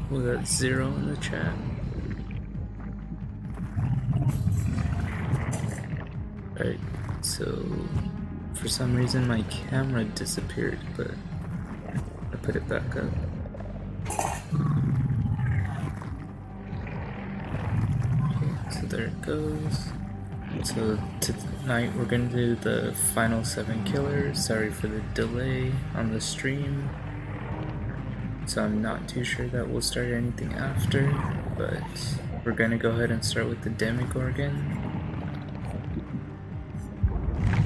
We got 0 in the chat. Alright, so for some reason my camera disappeared, but I put it back up. Okay, so there it goes. So tonight we're gonna do the final 7 killers. Sorry for the delay on the stream. So I'm not too sure that we'll start anything after, but we're gonna go ahead and start with the Demogorgon.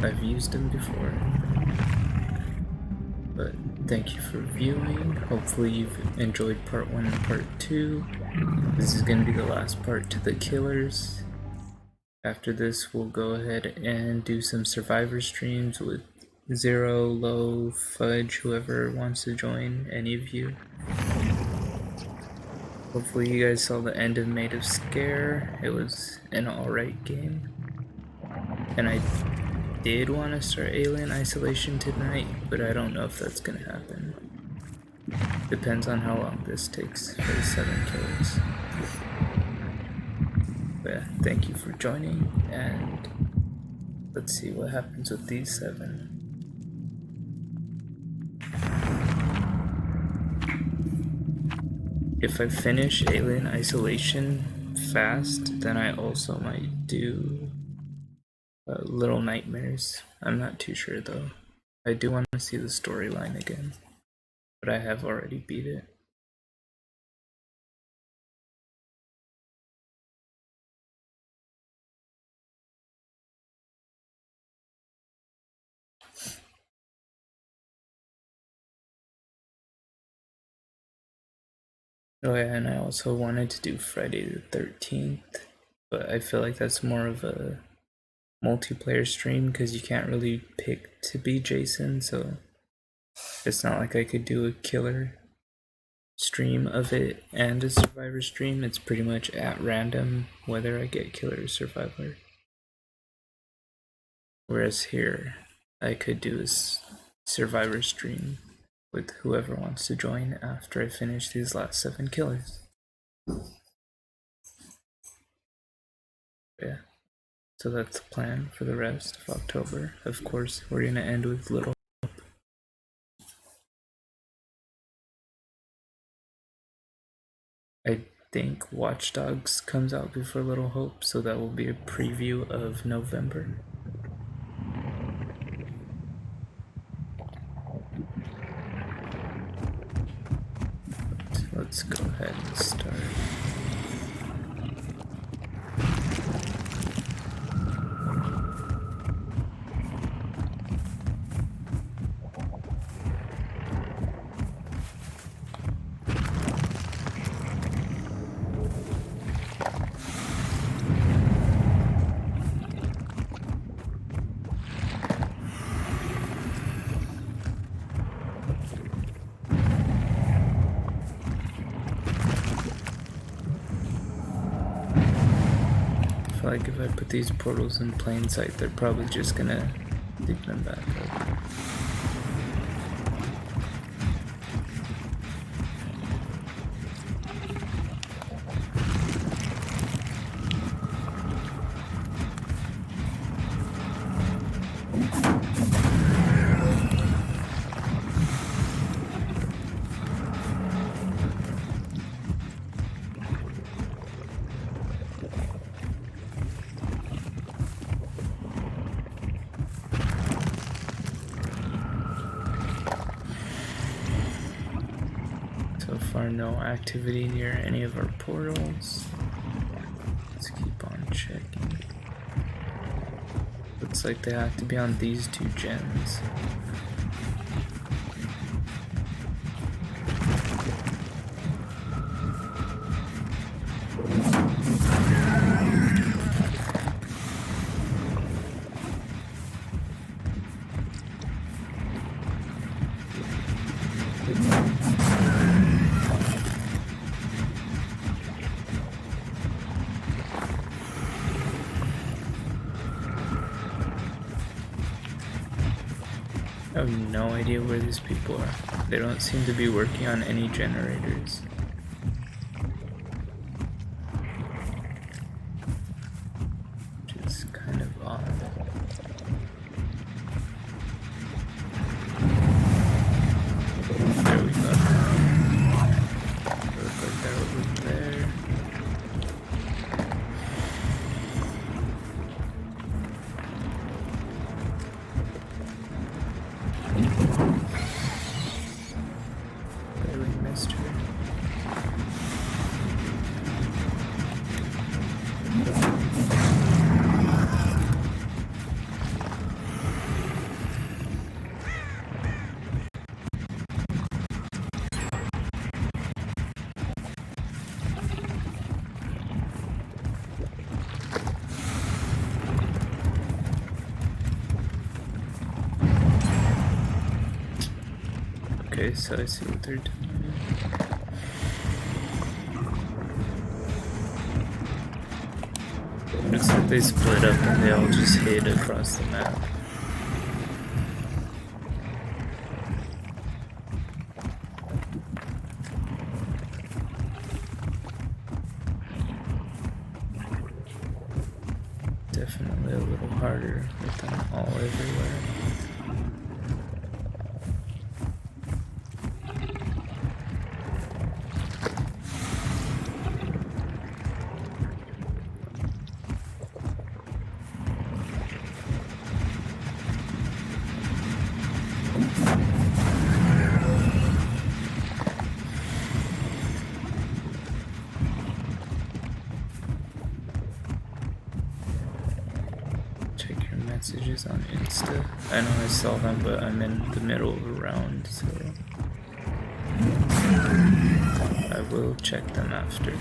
I've used him before. But thank you for viewing. Hopefully you've enjoyed part 1 and part 2. This is gonna be the last part to the killers. After this we'll go ahead and do some survivor streams with 0, Low, Fudge, whoever wants to join, any of you. Hopefully you guys saw the end of Made of Scare. It was an alright game. And I did want to start Alien Isolation tonight, but I don't know if that's gonna happen. Depends on how long this takes for the 7 killers. But yeah, thank you for joining, and let's see what happens with these 7. If I finish Alien Isolation fast, then I also might do Little Nightmares. I'm not too sure though. I do want to see the storyline again, but I have already beat it. Oh yeah, and I also wanted to do Friday the 13th, but I feel like that's more of a multiplayer stream because you can't really pick to be Jason, so it's not like I could do a killer stream of it and a survivor stream. It's pretty much at random whether I get killer or survivor. Whereas here, I could do a survivor stream with whoever wants to join after I finish these last 7 killers. Yeah, so that's the plan for the rest of October. Of course, we're gonna end with Little Hope. I think Watch Dogs comes out before Little Hope, so that will be a preview of November. Let's go ahead and start. I feel like if I put these portals in plain sight, they're probably just gonna dig them back up. So far, no activity near any of our portals. Let's keep on checking. Looks like they have to be on these 2 gens. I have no idea where these people are. They don't seem to be working on any generators. totally missed her. Okay, so I see what they're doing. Looks like they split up and they all just hid across the map. Definitely a little harder with them all everywhere. Messages on Insta. I know I saw them, but I'm in the middle of a round, so I will check them after.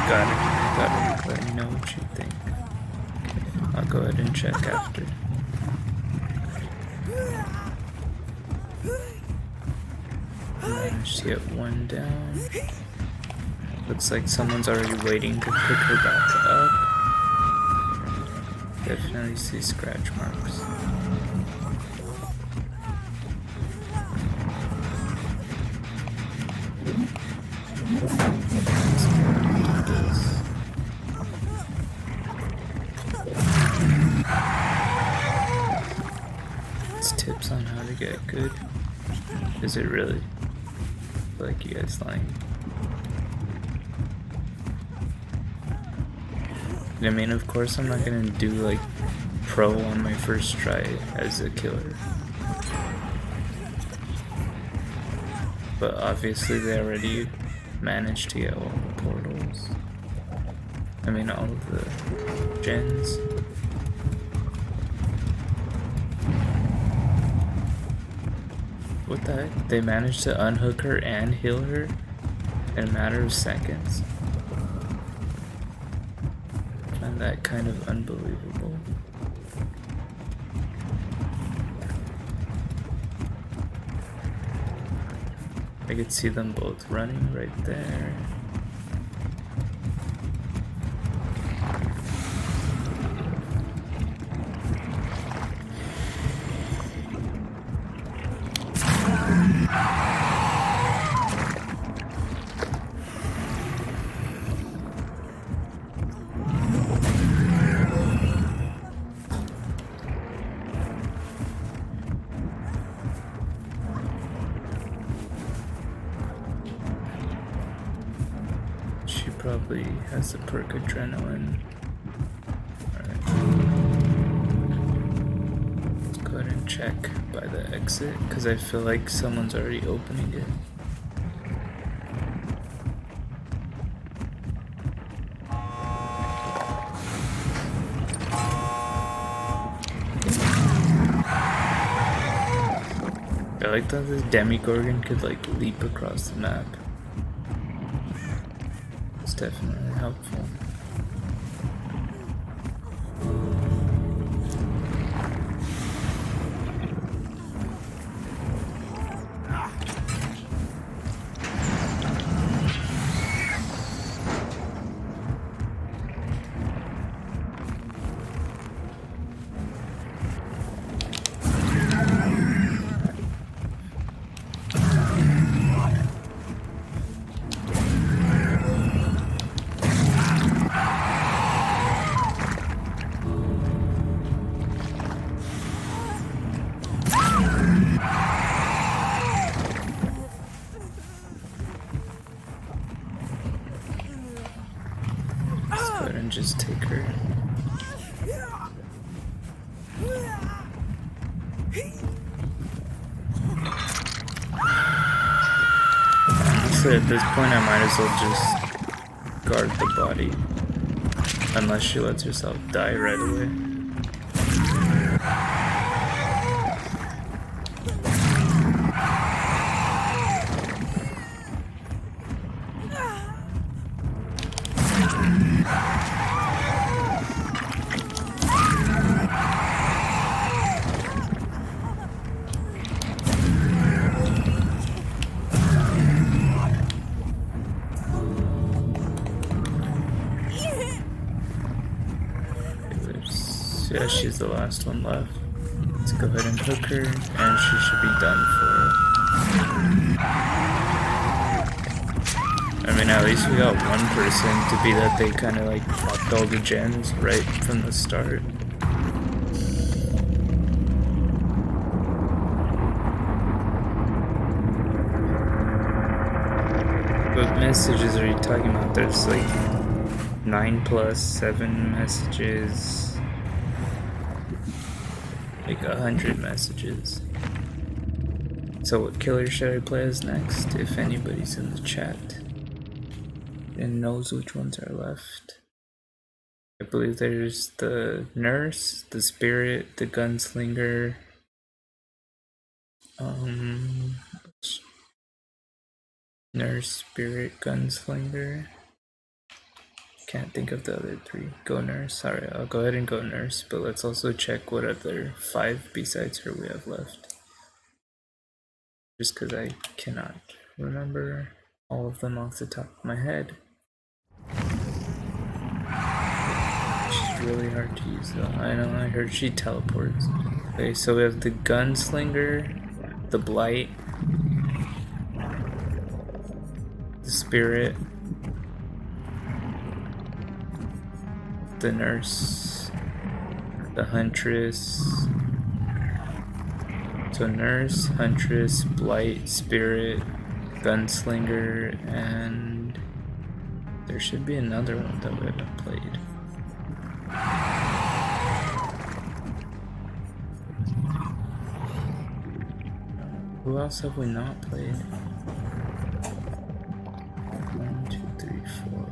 Got it. Let me know what you think. I'll go ahead and check after. Managed to get one down. Looks like someone's already waiting to pick her back up. Definitely see scratch marks. Tips on how to get good. Is it really? I feel like you guys lying. I mean, of course I'm not gonna do like pro on my first try as a killer. But obviously they already managed to get all the portals. I mean all of the gens. What the heck? They managed to unhook her and heal her in a matter of seconds. I find that kind of unbelievable. I could see them both running right there. Probably has the perk adrenaline. Alright. Let's go ahead and check by the exit because I feel like someone's already opening it. I like that this Demigorgon could like leap across the map. It's definitely helpful. go ahead and just take her. Honestly, at this point, I might as well just guard the body. Unless she lets herself die right away. Yeah, she's the last one left. Let's go ahead and hook her, and she should be done for it. I mean, at least we got one person to be that they kind of like popped all the gens right from the start. What messages are you talking about? There's like 9 plus 7 messages. Like 100 messages. So what killer should I play as next? If anybody's in the chat and knows which ones are left. I believe there's the nurse, the spirit, the gunslinger, nurse, spirit, gunslinger. Can't think of the other 3. Go nurse. Alright, I'll go ahead and go nurse, but let's also check what other 5 besides her we have left. Just because I cannot remember all of them off the top of my head. She's really hard to use though. I know, I heard she teleports. Okay, so we have the gunslinger, the blight, the spirit, the nurse, the huntress. So nurse, huntress, blight, spirit, gunslinger, and there should be another one that we haven't played. Who else have we not played? 1, 2, 3, 4,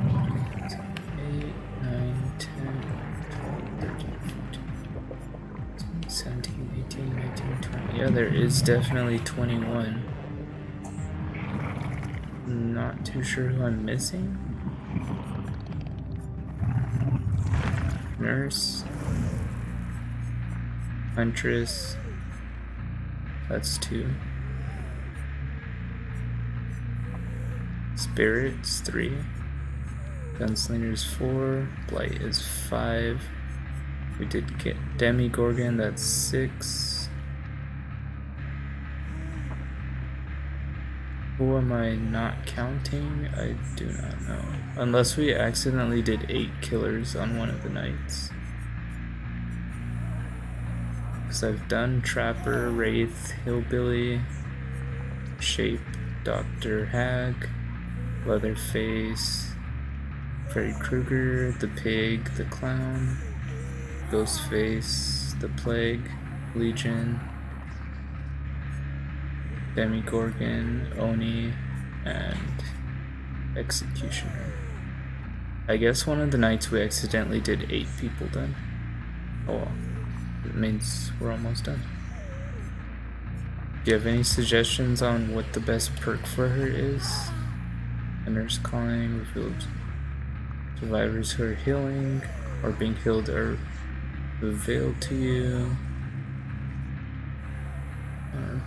5, 6, 8, 9, 10, 12, 13, 14, 17, 18, 19, 20. Yeah, there is definitely 21. Not too sure who I'm missing. Nurse, huntress, that's 2. Spirit's 3. Gunslinger's 4. Blight is 5. We did get Demigorgon, that's 6. Who am I not counting? I do not know. Unless we accidentally did 8 killers on one of the nights. Because I've done Trapper, Wraith, Hillbilly, Shape, Dr. Hag, Leatherface, Freddy Krueger, the Pig, the Clown, Ghostface, the Plague, Legion, Demigorgon, Oni, and Executioner. I guess one of the nights we accidentally did 8 people then. Oh well, it means we're almost done. Do you have any suggestions on what the best perk for her is? A nurse calling revealed survivors who are healing or being healed are revealed to you.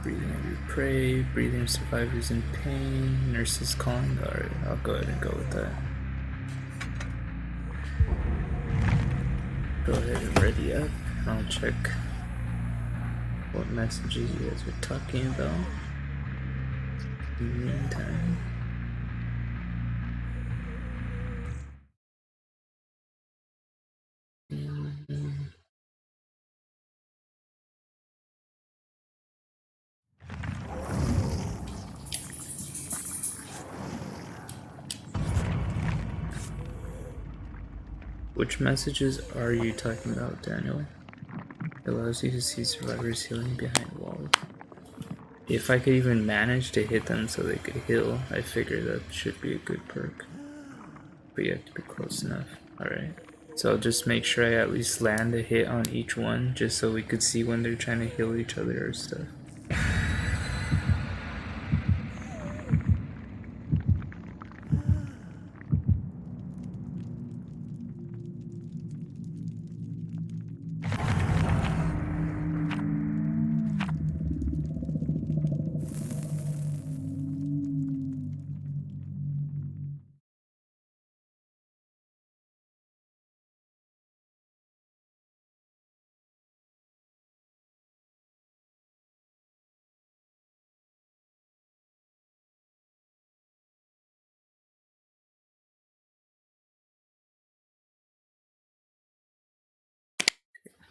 Breathing of your prey, breathing of survivors in pain, nurses calling. Alright, I'll go ahead and go with that. Go ahead and ready up. I'll check what messages you guys are talking about. In the meantime. Which messages are you talking about, Daniel? It allows you to see survivors healing behind walls. If I could even manage to hit them so they could heal, I figure that should be a good perk. But you have to be close enough. Alright. So I'll just make sure I at least land a hit on each one, just so we could see when they're trying to heal each other or stuff.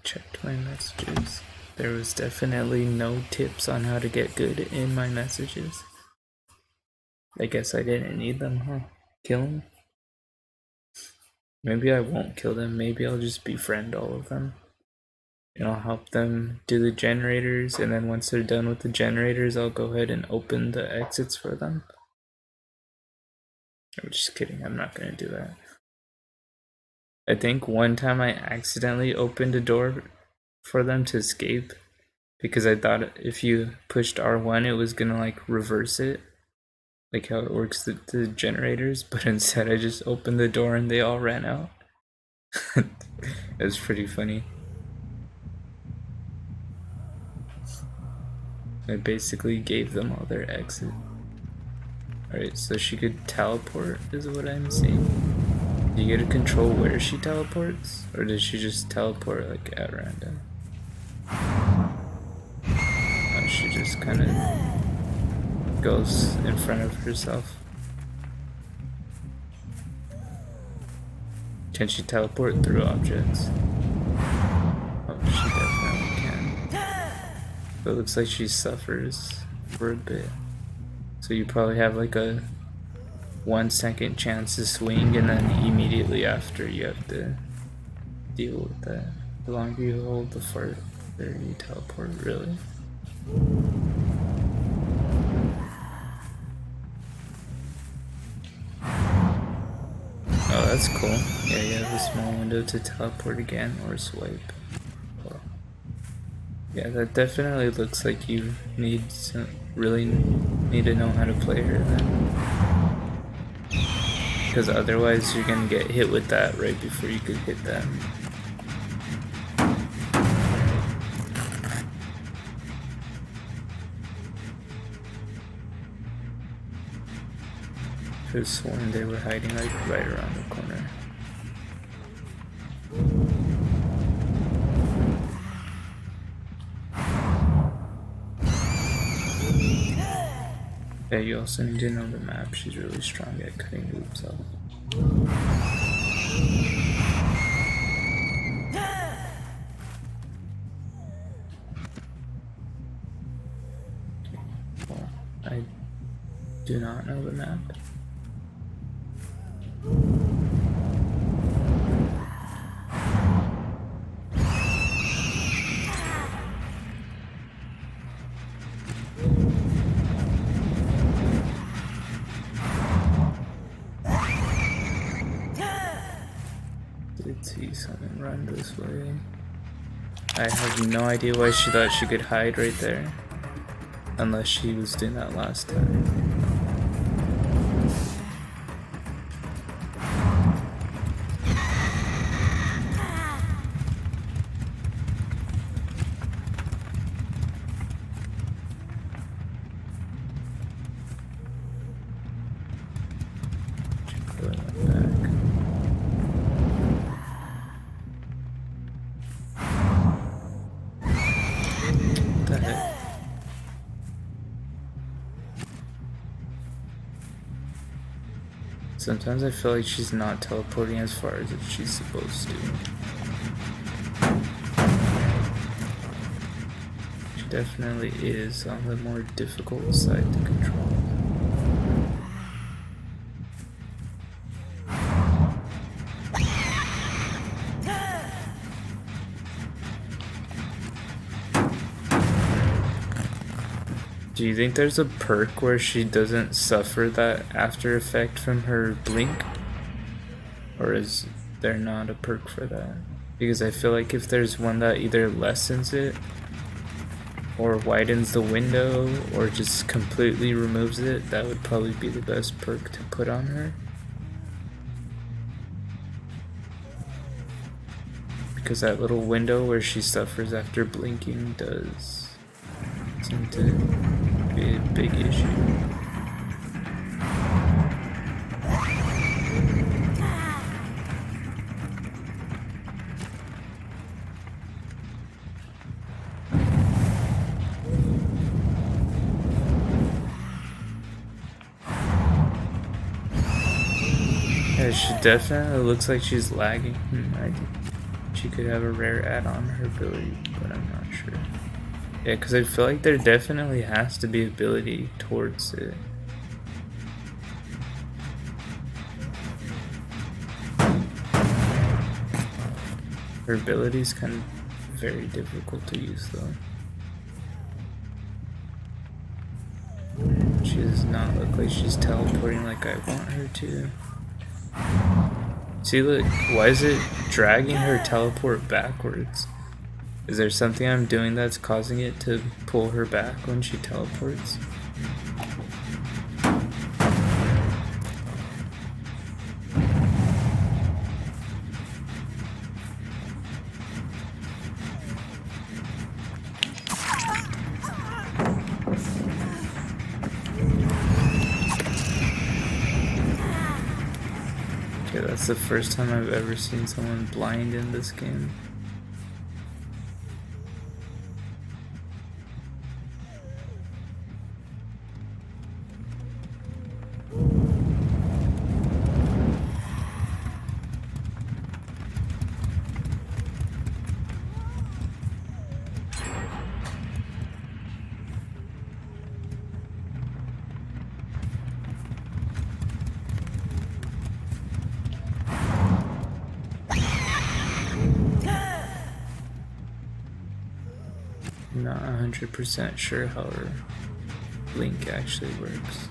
Checked my messages. There was definitely no tips on how to get good in my messages. I guess I didn't need them, huh? Kill them? Maybe I won't kill them. Maybe I'll just befriend all of them. And I'll help them do the generators, and then once they're done with the generators, I'll go ahead and open the exits for them. I'm just kidding, I'm not gonna do that. I think one time I accidentally opened a door for them to escape because I thought if you pushed R1 it was gonna like reverse it, like how it works the generators, but instead I just opened the door and they all ran out. It was pretty funny. I basically gave them all their exit. Alright, so she could teleport is what I'm seeing. Do you get to control where she teleports? Or does she just teleport like at random? Oh, she just kind of goes in front of herself. Can she teleport through objects? Oh, she definitely can. But it looks like she suffers for a bit. So you probably have like a 1 second chance to swing, and then immediately after you have to deal with that. The longer you hold the fart, there you teleport, really. Oh, that's cool. Yeah, you have a small window to teleport again or swipe. Well, yeah, that definitely looks like you really need to know how to play her then. Because otherwise you're gonna get hit with that right before you could hit them. I could have sworn they were hiding like right around the corner. Yeah, you also need to know the map. She's really strong at cutting loops off. Well, I do not know the map. Did see someone run this way. I have no idea why she thought she could hide right there. Unless she was doing that last time. Sometimes I feel like she's not teleporting as far as she's supposed to. She definitely is on the more difficult side to control. Do you think there's a perk where she doesn't suffer that after effect from her blink? Or is there not a perk for that? Because I feel like if there's one that either lessens it or widens the window or just completely removes it, that would probably be the best perk to put on her. Because that little window where she suffers after blinking does seem to be a big issue. Yeah, she definitely looks like she's lagging. She could have a rare add-on her ability, but I'm not sure. Yeah, because I feel like there definitely has to be ability towards it. Her ability is kind of very difficult to use though. She does not look like she's teleporting like I want her to. See, look, why is it dragging her teleport backwards? Is there something I'm doing that's causing it to pull her back when she teleports? Okay, that's the first time I've ever seen someone blind in this game. Not 100% sure how her blink actually works.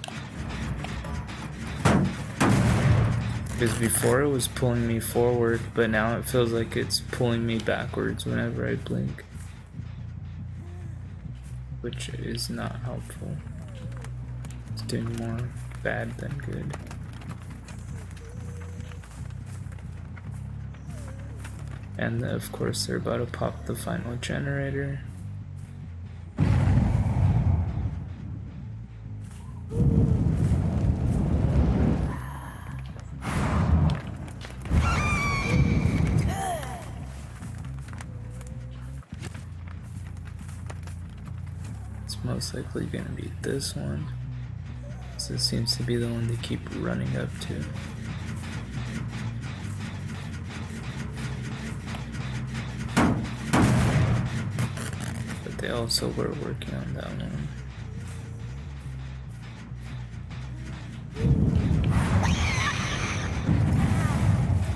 Because before it was pulling me forward, but now it feels like it's pulling me backwards whenever I blink. Which is not helpful. It's doing more bad than good. And of course they're about to pop the final generator. Most likely gonna be this one, so it seems to be the one they keep running up to. But they also were working on that one.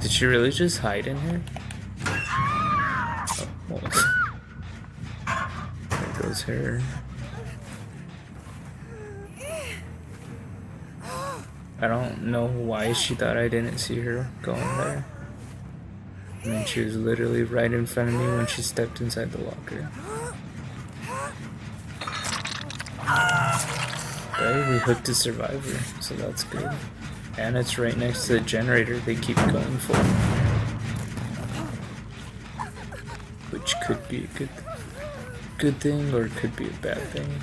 Did she really just hide in here? Oh, well. There goes her. I don't know why she thought I didn't see her going there. I mean, she was literally right in front of me when she stepped inside the locker. Right, we hooked a survivor, so that's good. And it's right next to the generator they keep going for. Which could be a good thing, or it could be a bad thing.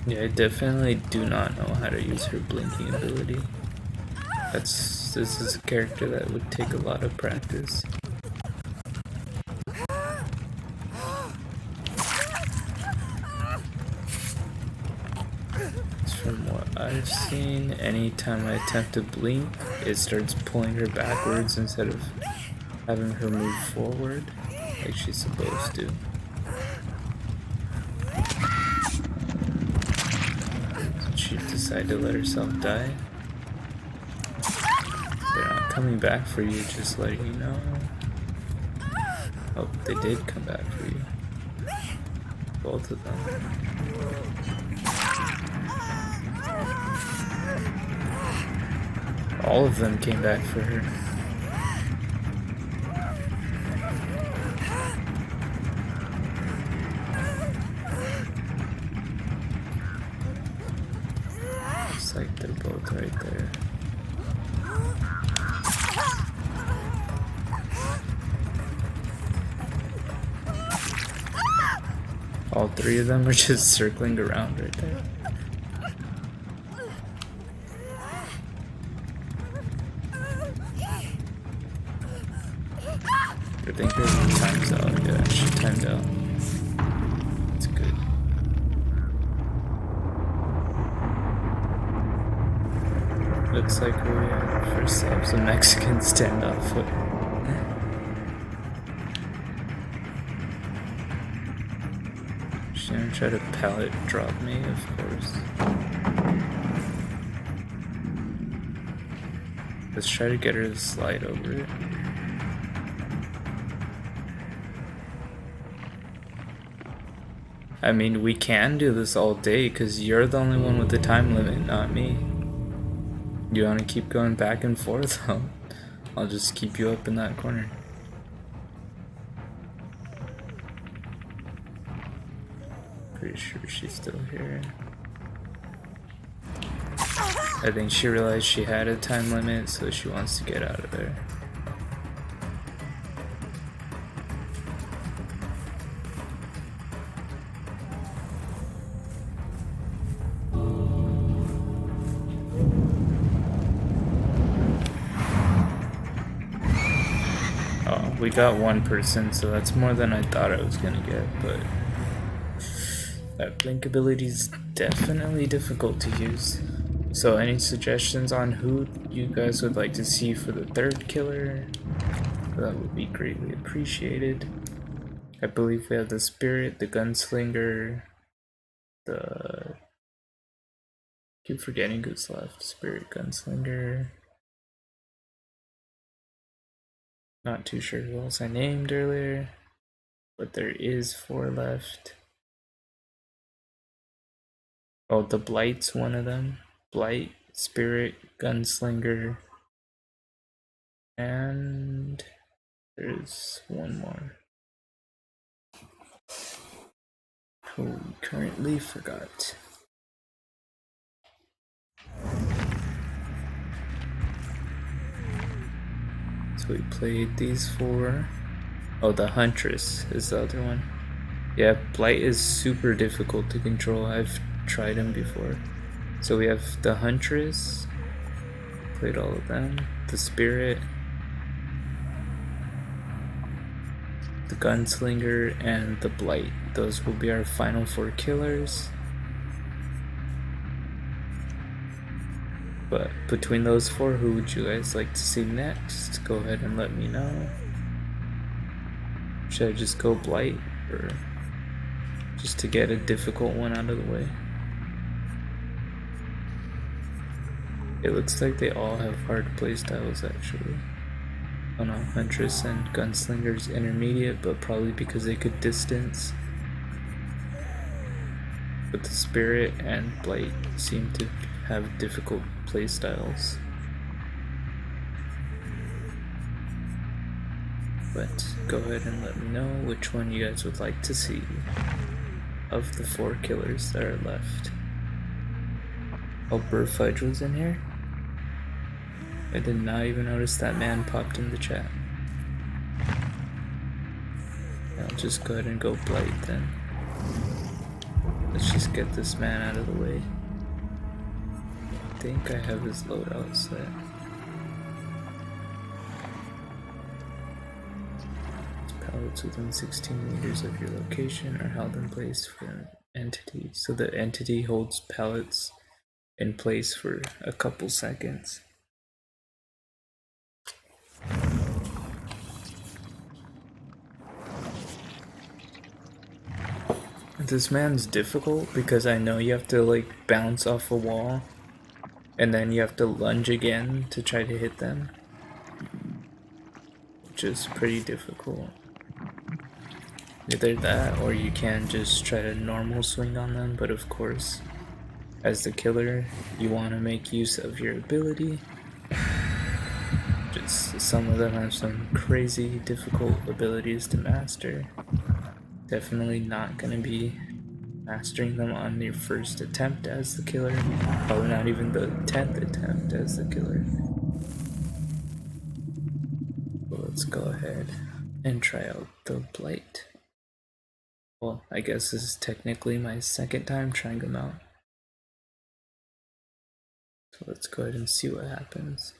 Yeah, I definitely do not know how to use her blinking ability. This is a character that would take a lot of practice. From what I've seen, anytime I attempt to blink, it starts pulling her backwards instead of having her move forward like she's supposed to. She decided to let herself die. They're not coming back for you, just letting you know. Oh, they did come back for you. Both of them. All of them came back for her. Looks like they're both right there. All three of them are just circling around right there. I think her time's out. Yeah, she timed out. That's good. Looks like we have ourselves a Mexican standoff with. She's gonna try to pallet drop me, of course. Let's try to get her to slide over it. I mean, we can do this all day because you're the only one with the time limit, not me. You want to keep going back and forth? I'll just keep you up in that corner. Pretty sure she's still here. I think she realized she had a time limit, so she wants to get out of there. Oh, we got one person, so that's more than I thought I was gonna get, but that blink ability is definitely difficult to use. So any suggestions on who you guys would like to see for the third killer? That would be greatly appreciated. I believe we have the Spirit, the Gunslinger, the... keep forgetting who's left. Spirit, Gunslinger. Not too sure who else I named earlier, but there is 4 left. Oh, the Blight's one of them. Blight, Spirit, Gunslinger, and there's one more who we currently forgot. So we played these 4. Oh, the Huntress is the other one. Yeah, Blight is super difficult to control. I've tried him before. So we have the Huntress, played all of them, the Spirit, the Gunslinger, and the Blight. Those will be our final 4 killers. But between those 4, who would you guys like to see next? Go ahead and let me know. Should I just go Blight, or just to get a difficult one out of the way? It looks like they all have hard playstyles actually. Oh no, Huntress and Gunslinger's intermediate, but probably because they could distance. But the Spirit and Blight seem to have difficult playstyles. But go ahead and let me know which one you guys would like to see of the 4 killers that are left. Oh, Fudge was in here? I did not even notice that man popped in the chat. I'll just go ahead and go Blight then. Let's just get this man out of the way. I think I have his loadout set. Pallets within 16 meters of your location are held in place for an entity. So the entity holds pallets in place for a couple seconds. this man's difficult because I know you have to like bounce off a wall and then you have to lunge again to try to hit them, which is pretty difficult. Either that or you can just try to normal swing on them, but of course, as the killer, you want to make use of your ability. Just some of them have some crazy difficult abilities to master. Definitely not going to be mastering them on your first attempt as the killer. Probably not even the 10th attempt as the killer. So let's go ahead and try out the Blight. Well, I guess this is technically my second time trying them out. So let's go ahead and see what happens.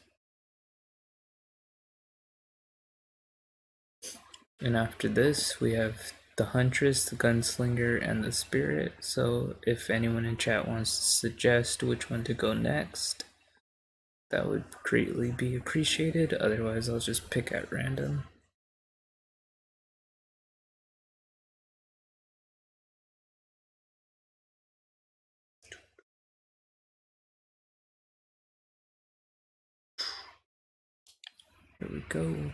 And after this, we have the Huntress, the Gunslinger, and the Spirit. So if anyone in chat wants to suggest which one to go next, that would greatly be appreciated. Otherwise, I'll just pick at random. Here we go.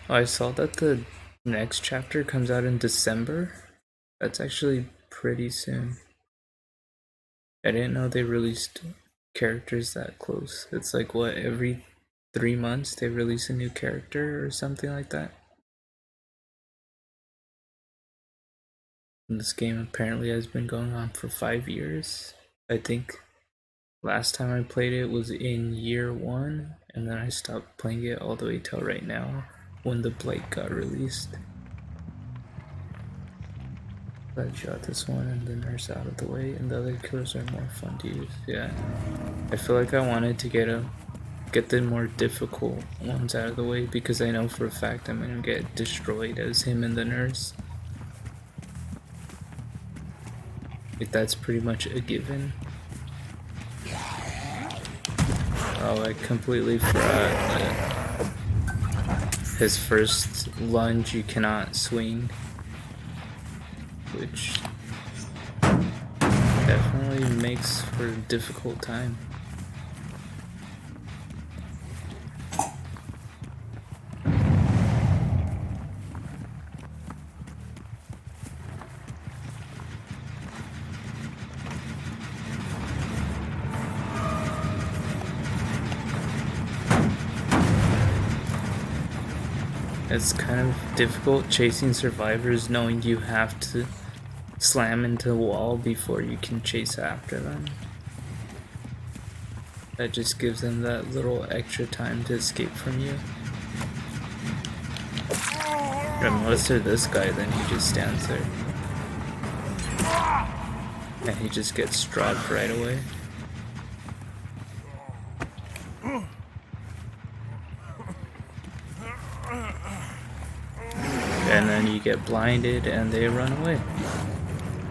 Oh, I saw that the next chapter comes out in December. That's actually pretty soon. I didn't know they released characters that close. It's like, what, every 3 months they release a new character or something like that? And this game apparently has been going on for 5 years. I think last time I played it was in year 1, and then I stopped playing it all the way till right now when the Blight got released. Glad you got this one and the nurse out of the way, and the other killers are more fun to use. Yeah, I feel like I wanted to get the more difficult ones out of the way because I know for a fact I'm gonna get destroyed as him and the nurse. Like, that's pretty much a given. Oh, I completely forgot that his first lunge you cannot swing, which definitely makes for a difficult time. It's kind of difficult chasing survivors knowing you have to slam into the wall before you can chase after them. That just gives them that little extra time to escape from you. Unless they're this guy, then he just stands there. And he just gets dropped right away. And then you get blinded and they run away.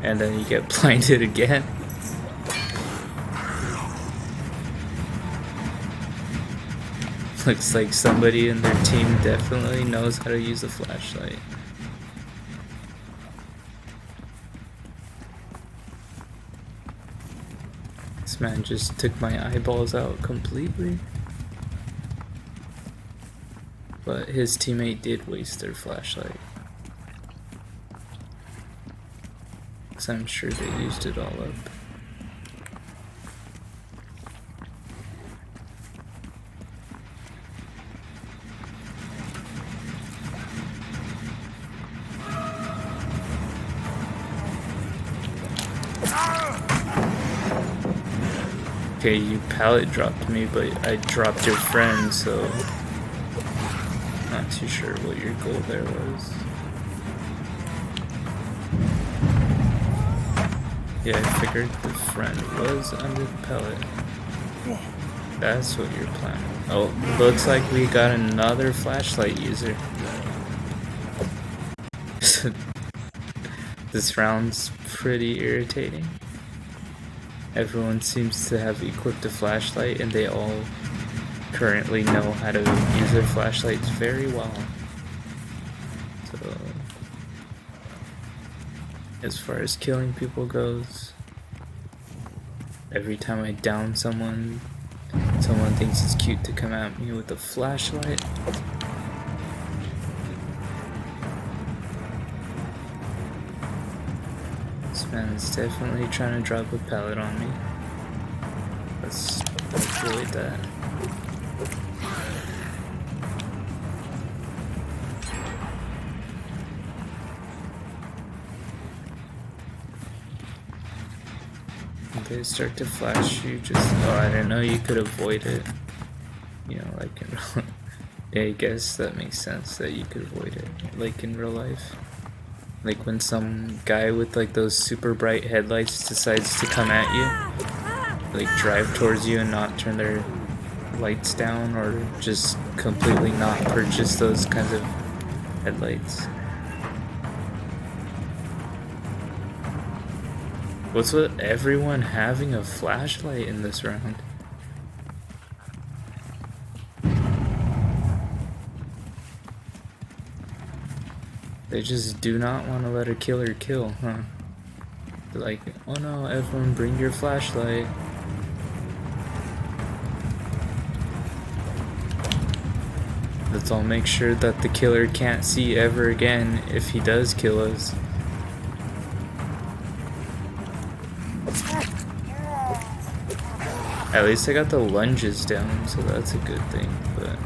And then you get blinded again. Looks like somebody in their team definitely knows how to use a flashlight. This man just took my eyeballs out completely. But his teammate did waste their flashlight. Because I'm sure they used it all up. Okay, you pallet dropped me, but I dropped your friend, so not too sure what your goal there was. Yeah, I figured the friend was under the pellet. That's what you're planning. Oh, looks like we got another flashlight user. This round's pretty irritating. Everyone seems to have equipped a flashlight and they all currently know how to use their flashlights very well. So as far as killing people goes. Every time I down someone, someone thinks it's cute to come at me with a flashlight. This man is definitely trying to drop a pallet on me. Let's avoid that. They start to flash you, just I didn't know you could avoid it. You know, like in yeah, I guess that makes sense that you could avoid it, like in real life. Like when some guy with like those super bright headlights decides to come at you, like drive towards you and not turn their lights down, or just completely not purchase those kinds of headlights. What's with everyone having a flashlight in this round? They just do not want to let a killer kill, huh? They're like, oh no, everyone bring your flashlight. Let's all make sure that the killer can't see ever again if he does kill us. At least I got the lunges down, so that's a good thing, but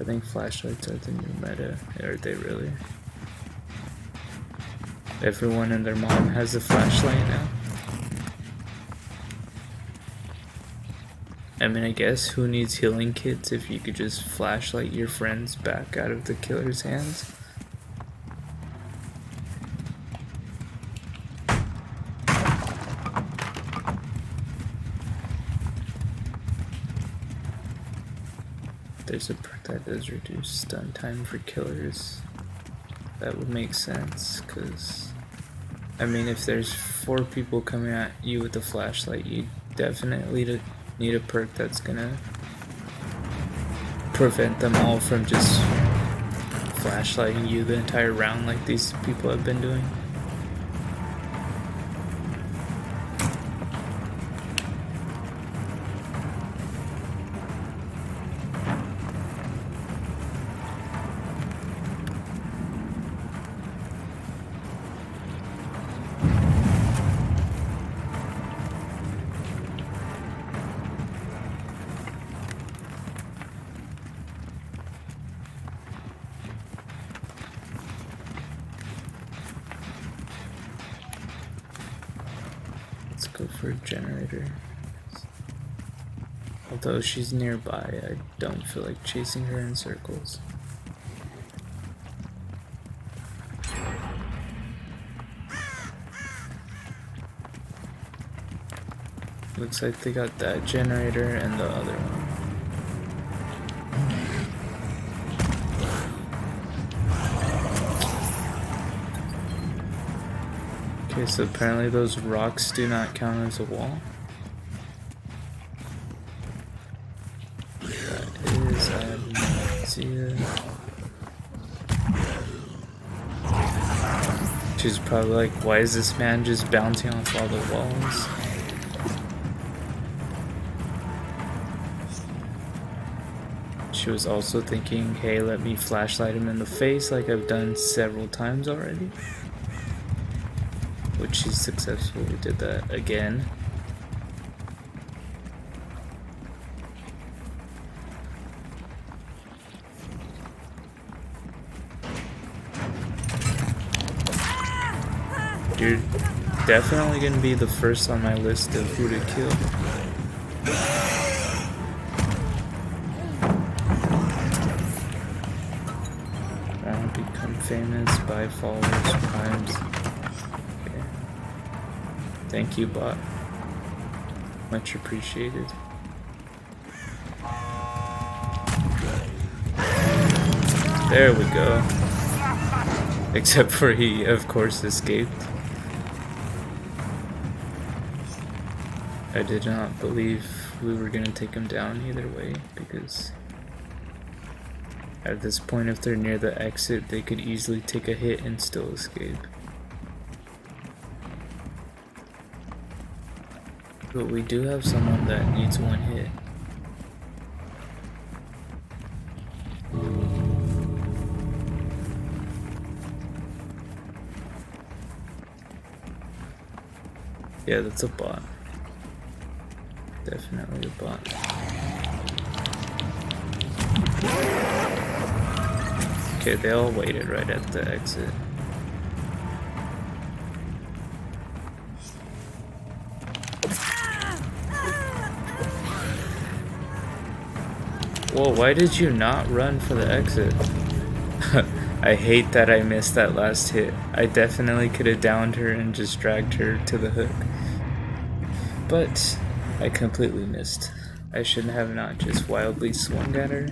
I think flashlights are the new meta. Are they really? Everyone and their mom has a flashlight now? I mean, I guess who needs healing kits if you could just flashlight your friends back out of the killer's hands? There's a perk that does reduce stun time for killers. That would make sense, because I mean, if there's 4 people coming at you with a flashlight, you definitely need a perk that's gonna prevent them all from just flashlighting you the entire round like these people have been doing. Let's go for a generator. Although she's nearby, I don't feel like chasing her in circles. Looks like they got that generator and the other one. Okay, so apparently those rocks do not count as a wall. That is amnesia. She's probably like, why is this man just bouncing off all the walls? She was also thinking, hey, let me flashlight him in the face like I've done several times already. Which she successfully did that again. You're definitely gonna be the first on my list of who to kill. I want to become famous, buy followers, crimes. Thank you, bot. Much appreciated. There we go. Except for he, of course, escaped. I did not believe we were gonna take him down either way, because At this point, if they're near the exit, they could easily take a hit and still escape. But we do have someone that needs one hit. Yeah, that's a bot. Definitely a bot. Okay, they all waited right at the exit. Whoa, why did you not run for the exit? I hate that I missed that last hit. I definitely could have downed her and just dragged her to the hook. But I completely missed. I should have not just wildly swung at her.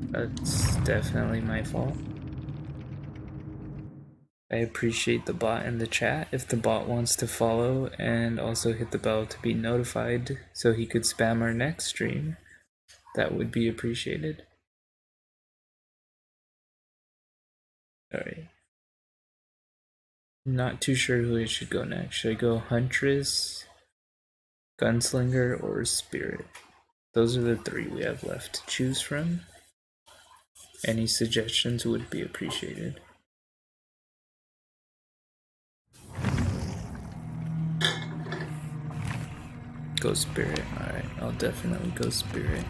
That's definitely my fault. I appreciate the bot in the chat if the bot wants to follow and also hit the bell to be notified so he could spam our next stream. That would be appreciated. Alright. Not too sure who I should go next. Should I go Huntress, Gunslinger, or Spirit? Those are the three we have left to choose from. Any suggestions would be appreciated. Go Spirit. Alright, I'll definitely go Spirit.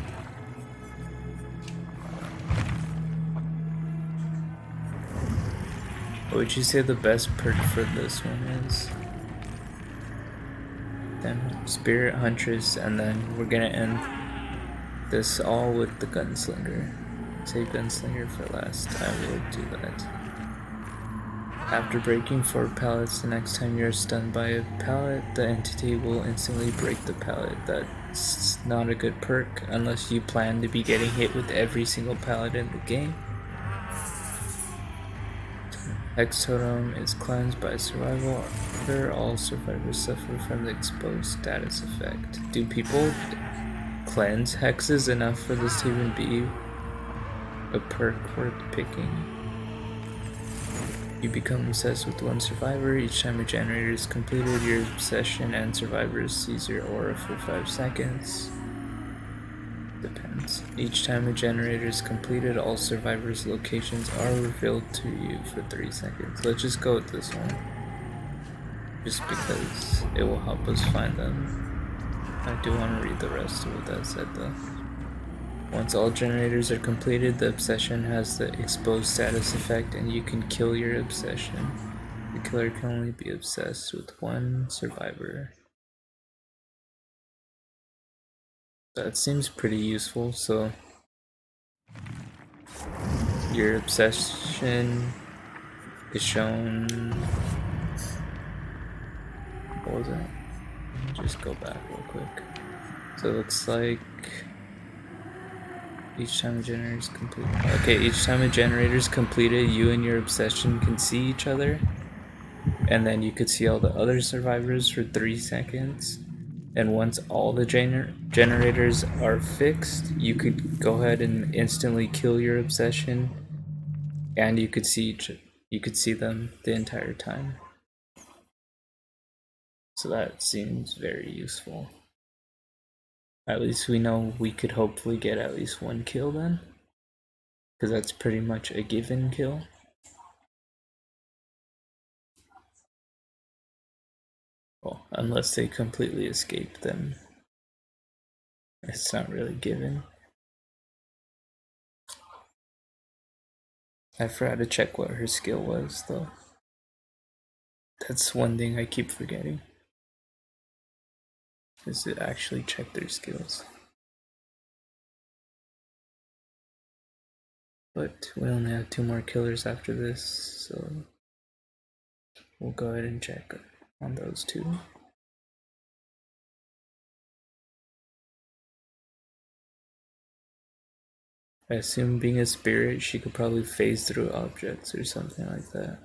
What would you say the best perk for this one is? Then Spirit, Huntress, and then we're gonna end this all with the Gunslinger. Save Gunslinger for last. I will do that. After breaking 4 pallets, the next time you're stunned by a pallet, the entity will instantly break the pallet. That's not a good perk unless you plan to be getting hit with every single pallet in the game. Hex Totem is cleansed by survival. All survivors suffer from the exposed status effect. Do people cleanse hexes enough for this to even be a perk worth picking? You become obsessed with one survivor. Each time a generator is completed, your obsession and survivor sees your aura for 5 seconds. Depends. Each time a generator is completed, all survivors' locations are revealed to you for 3 seconds. Let's just go with this one. Just because it will help us find them. I do want to read the rest of what that said though. Once all generators are completed, the obsession has the exposed status effect and you can kill your obsession. The killer can only be obsessed with one survivor. That seems pretty useful, so your obsession is shown. What was it? Just go back real quick. So it looks like each time a generator is completed. Okay, each time a generator is completed, you and your obsession can see each other. And then you could see all the other survivors for 3 seconds. And once all the generators are fixed, you could go ahead and instantly kill your obsession, and you could see them the entire time. So that seems very useful. At least we know we could hopefully get at least one kill then, because that's pretty much a given kill. Well, unless they completely escape them. It's not really given. I forgot to check what her skill was though. That's one thing I keep forgetting, is to actually check their skills. But we only have 2 more killers after this, so we'll go ahead and check on those 2. I assume being a spirit, she could probably phase through objects or something like that.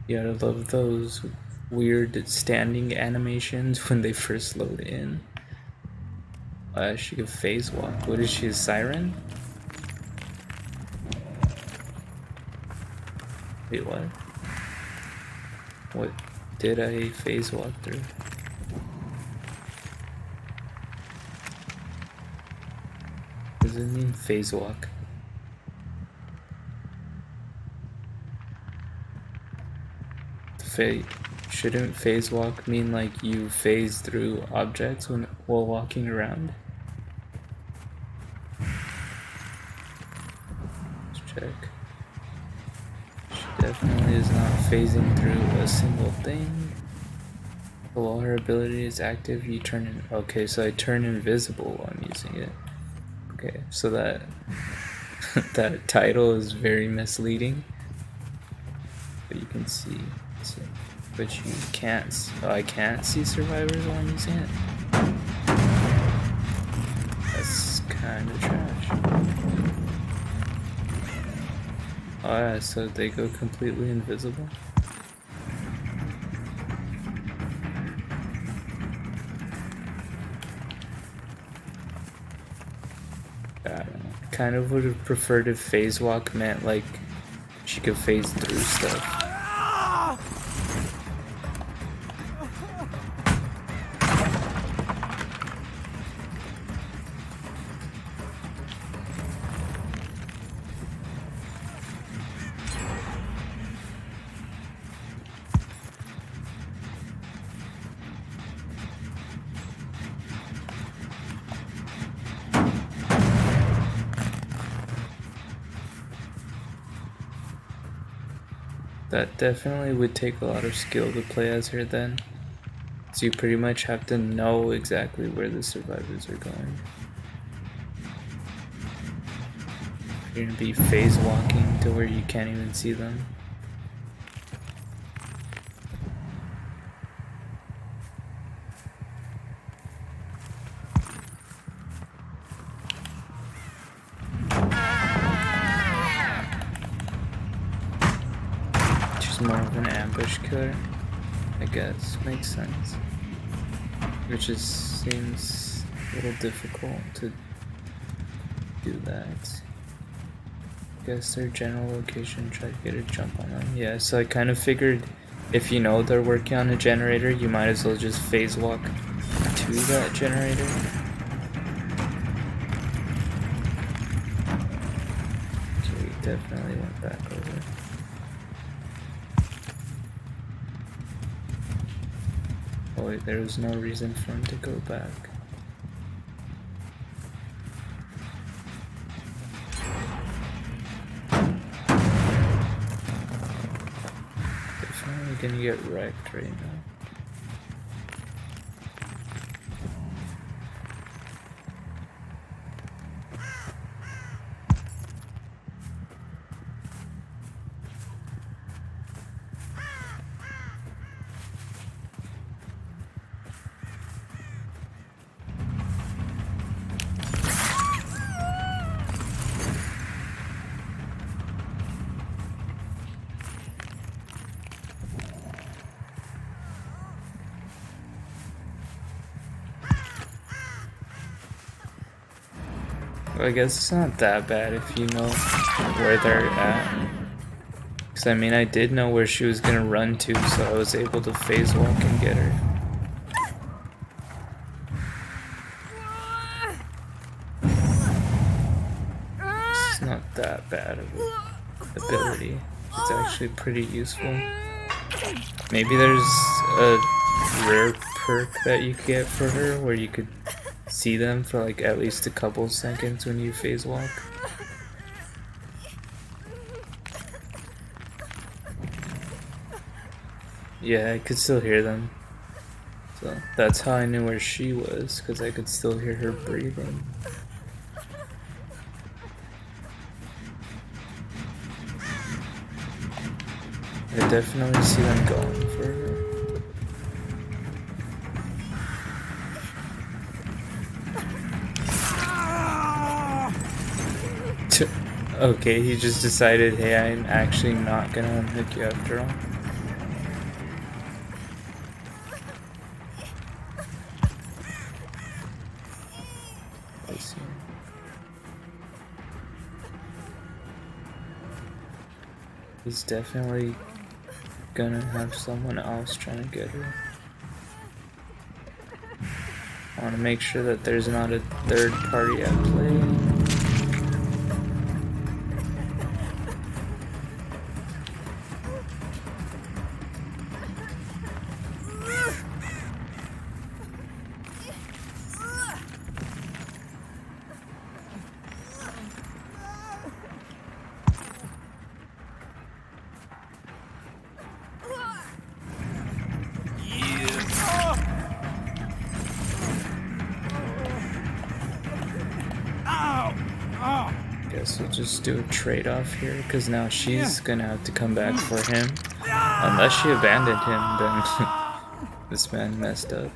You gotta love those weird standing animations when they first load in. She could phase walk. What is she, a siren? Wait, what? What did I phase walk through? What does it mean, phase walk? Shouldn't phase walk mean like you phase through objects while walking around? Let's check. She definitely is not phasing through a single thing. While her ability is active, you turn in. Okay, so I turn invisible while I'm using it. Okay, so that that title is very misleading. But you can see. But you can't. Oh, I can't see survivors while I'm using it. That's kind of trash. Oh yeah, so they go completely invisible. I don't know. Kind of would have preferred if phase walk meant like she could phase through stuff. That definitely would take a lot of skill to play as her then. So you pretty much have to know exactly where the survivors are going. You're gonna be phase walking to where you can't even see them. She's more of an ambush killer, I guess. Makes sense. Which seems a little difficult to do that. Guess their general location, try to get a jump on them. Yeah, so I kind of figured if you know they're working on a generator, you might as well just phase walk to that generator. Okay, we definitely went back over. Oh wait, there was no reason for him to go back. Definitely gonna get wrecked right now. Well, I guess it's not that bad if you know where they're at. Because I mean, I did know where she was gonna run to, so I was able to phase walk and get her. It's not that bad of an ability. It's actually pretty useful. Maybe there's a rare perk that you get for her where you could see them for like at least a couple seconds when you phase walk. Yeah, I could still hear them. So that's how I knew where she was, because I could still hear her breathing. I definitely see them going for her. Okay, he just decided, hey, I'm actually not gonna unhook you after all. Let's see. He's definitely gonna have someone else trying to get her. I want to make sure that there's not a third party at play. Guess we'll just do a trade-off here, because now she's gonna have to come back for him. Unless she abandoned him, then this man messed up.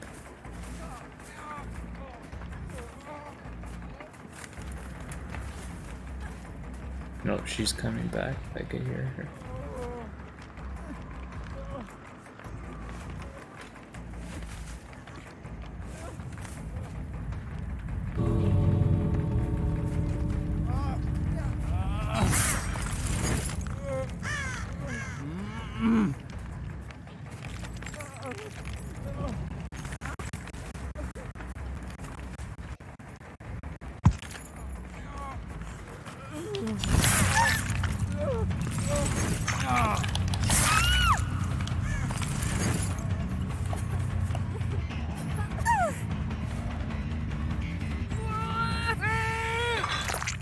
Nope, she's coming back. I can hear her.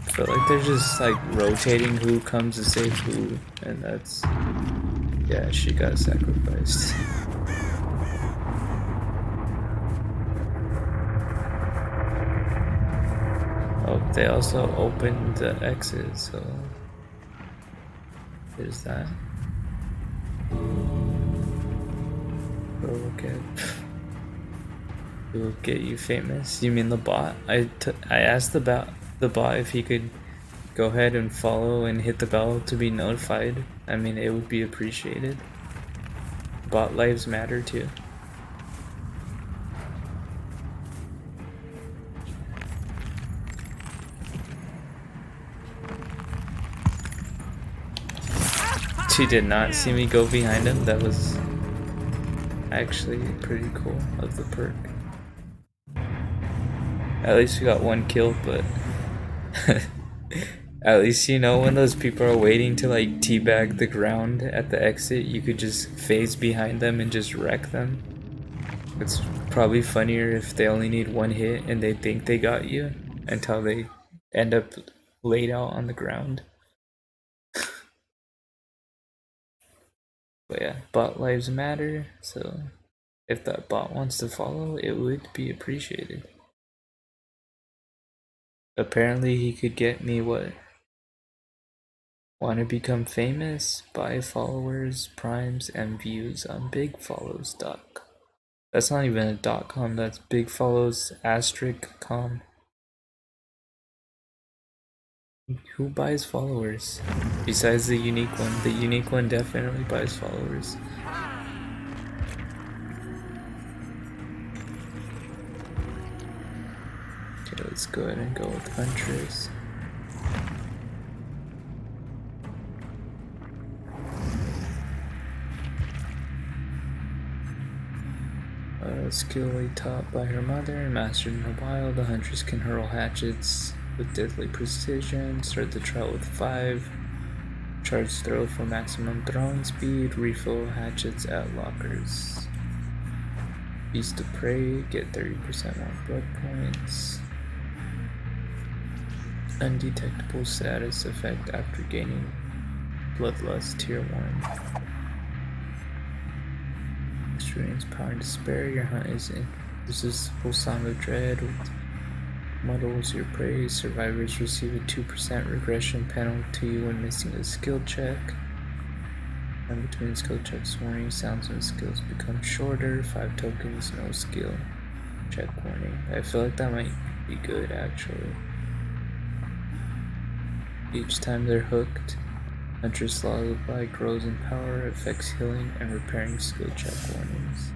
I feel like they're just like rotating who comes to save who, and that's, yeah, she got sacrificed. Oh, they also opened the exit, so there's that. We'll get you famous. You mean the bot? I asked about the bot if he could go ahead and follow and hit the bell to be notified. I mean, it would be appreciated. Bot lives matter too. She did not see me go behind him. That was actually pretty cool of the perk. At least we got one kill, but at least, you know, when those people are waiting to like teabag the ground at the exit, you could just phase behind them and just wreck them. It's probably funnier if they only need one hit and they think they got you until they end up laid out on the ground. But yeah, bot lives matter, so if that bot wants to follow, it would be appreciated. Apparently he could get me what? Want to become famous? Buy followers, primes, and views on bigfollows.com. That's not even a .com, that's bigfollows*com. Who buys followers? Besides the unique one. The unique one definitely buys followers. Okay, let's go ahead and go with Huntress. Skillfully taught by her mother and mastered in a while, the Huntress can hurl hatchets with deadly precision. Start the trial with 5. Charge throw for maximum throwing speed. Refill hatchets at lockers. Beast of Prey, get 30% more blood points. Undetectable status effect after gaining Bloodlust Tier 1. Experience Power and Despair. Your hunt is irresistible Song of Dread with muddles your prey. Survivors receive a 2% regression penalty when missing a skill check. And between skill checks, warning sounds when skills become shorter. 5 tokens, no skill check warning. I feel like that might be good actually. Each time they're hooked, Huntress Lullaby grows in power, affects healing and repairing skill check warnings.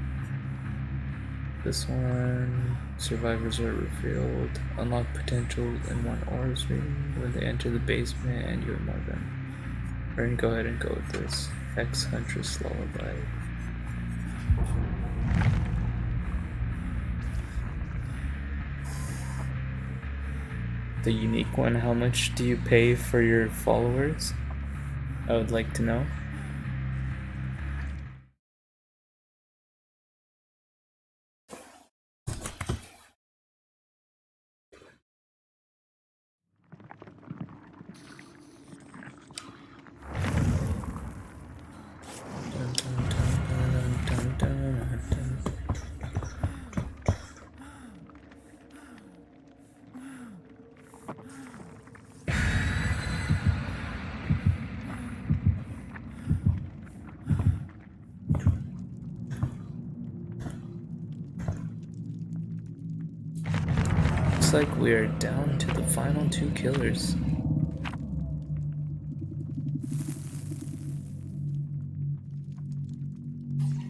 This one, survivors are revealed. Unlock potential in one aura's room when they enter the basement and you ignore them. We're gonna go ahead and go with this. Ex-Huntress Lullaby. The unique one, how much do you pay for your followers? I would like to know. Looks like we are down to the final 2 killers.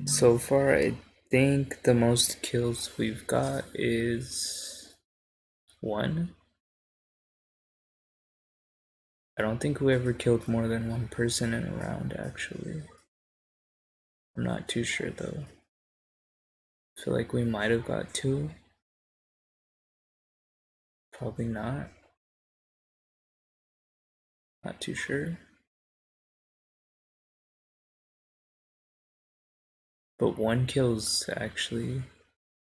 So far, I think the most kills we've got is 1. I don't think we ever killed more than 1 person in a round, actually. I'm not too sure though. I feel like we might have got 2. Probably not. Not too sure. But 1 kill's actually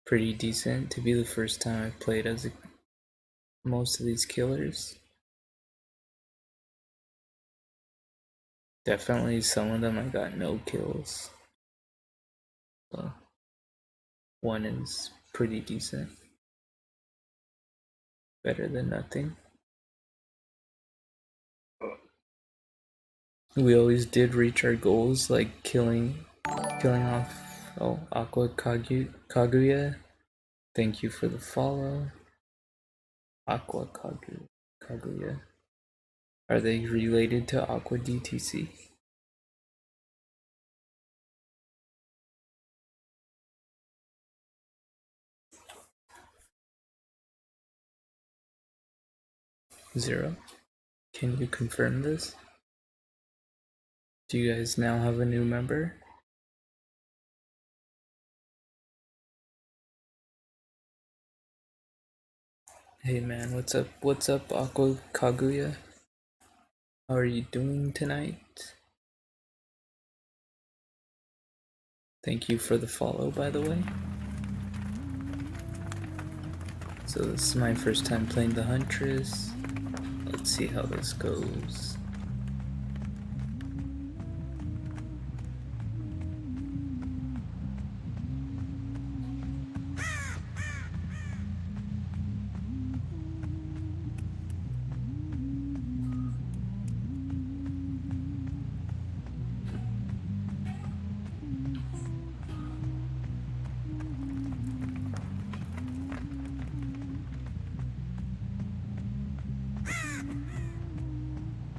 pretty decent to be the first time I've played as most of these killers. Definitely some of them I got no kills. So 1 is pretty decent. Better than nothing. We always did reach our goals, like killing off Aqua Kaguya. Thank you for the follow. Aqua Kaguya. Are they related to Aqua DTC? Zero. Can you confirm this? Do you guys now have a new member? Hey man, what's up? What's up, Aqua Kaguya? How are you doing tonight? Thank you for the follow, by the way. So this is my first time playing the Huntress. Let's see how this goes.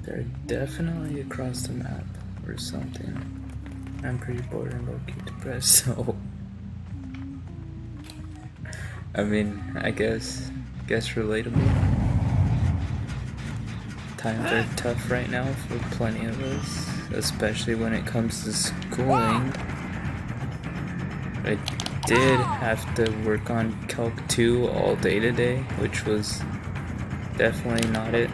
They're definitely across the map or something. I'm pretty bored and low-key depressed, so I mean, I guess relatable. Times are tough right now for plenty of us, especially when it comes to schooling. I did have to work on Calc 2 all day today, which was definitely not it.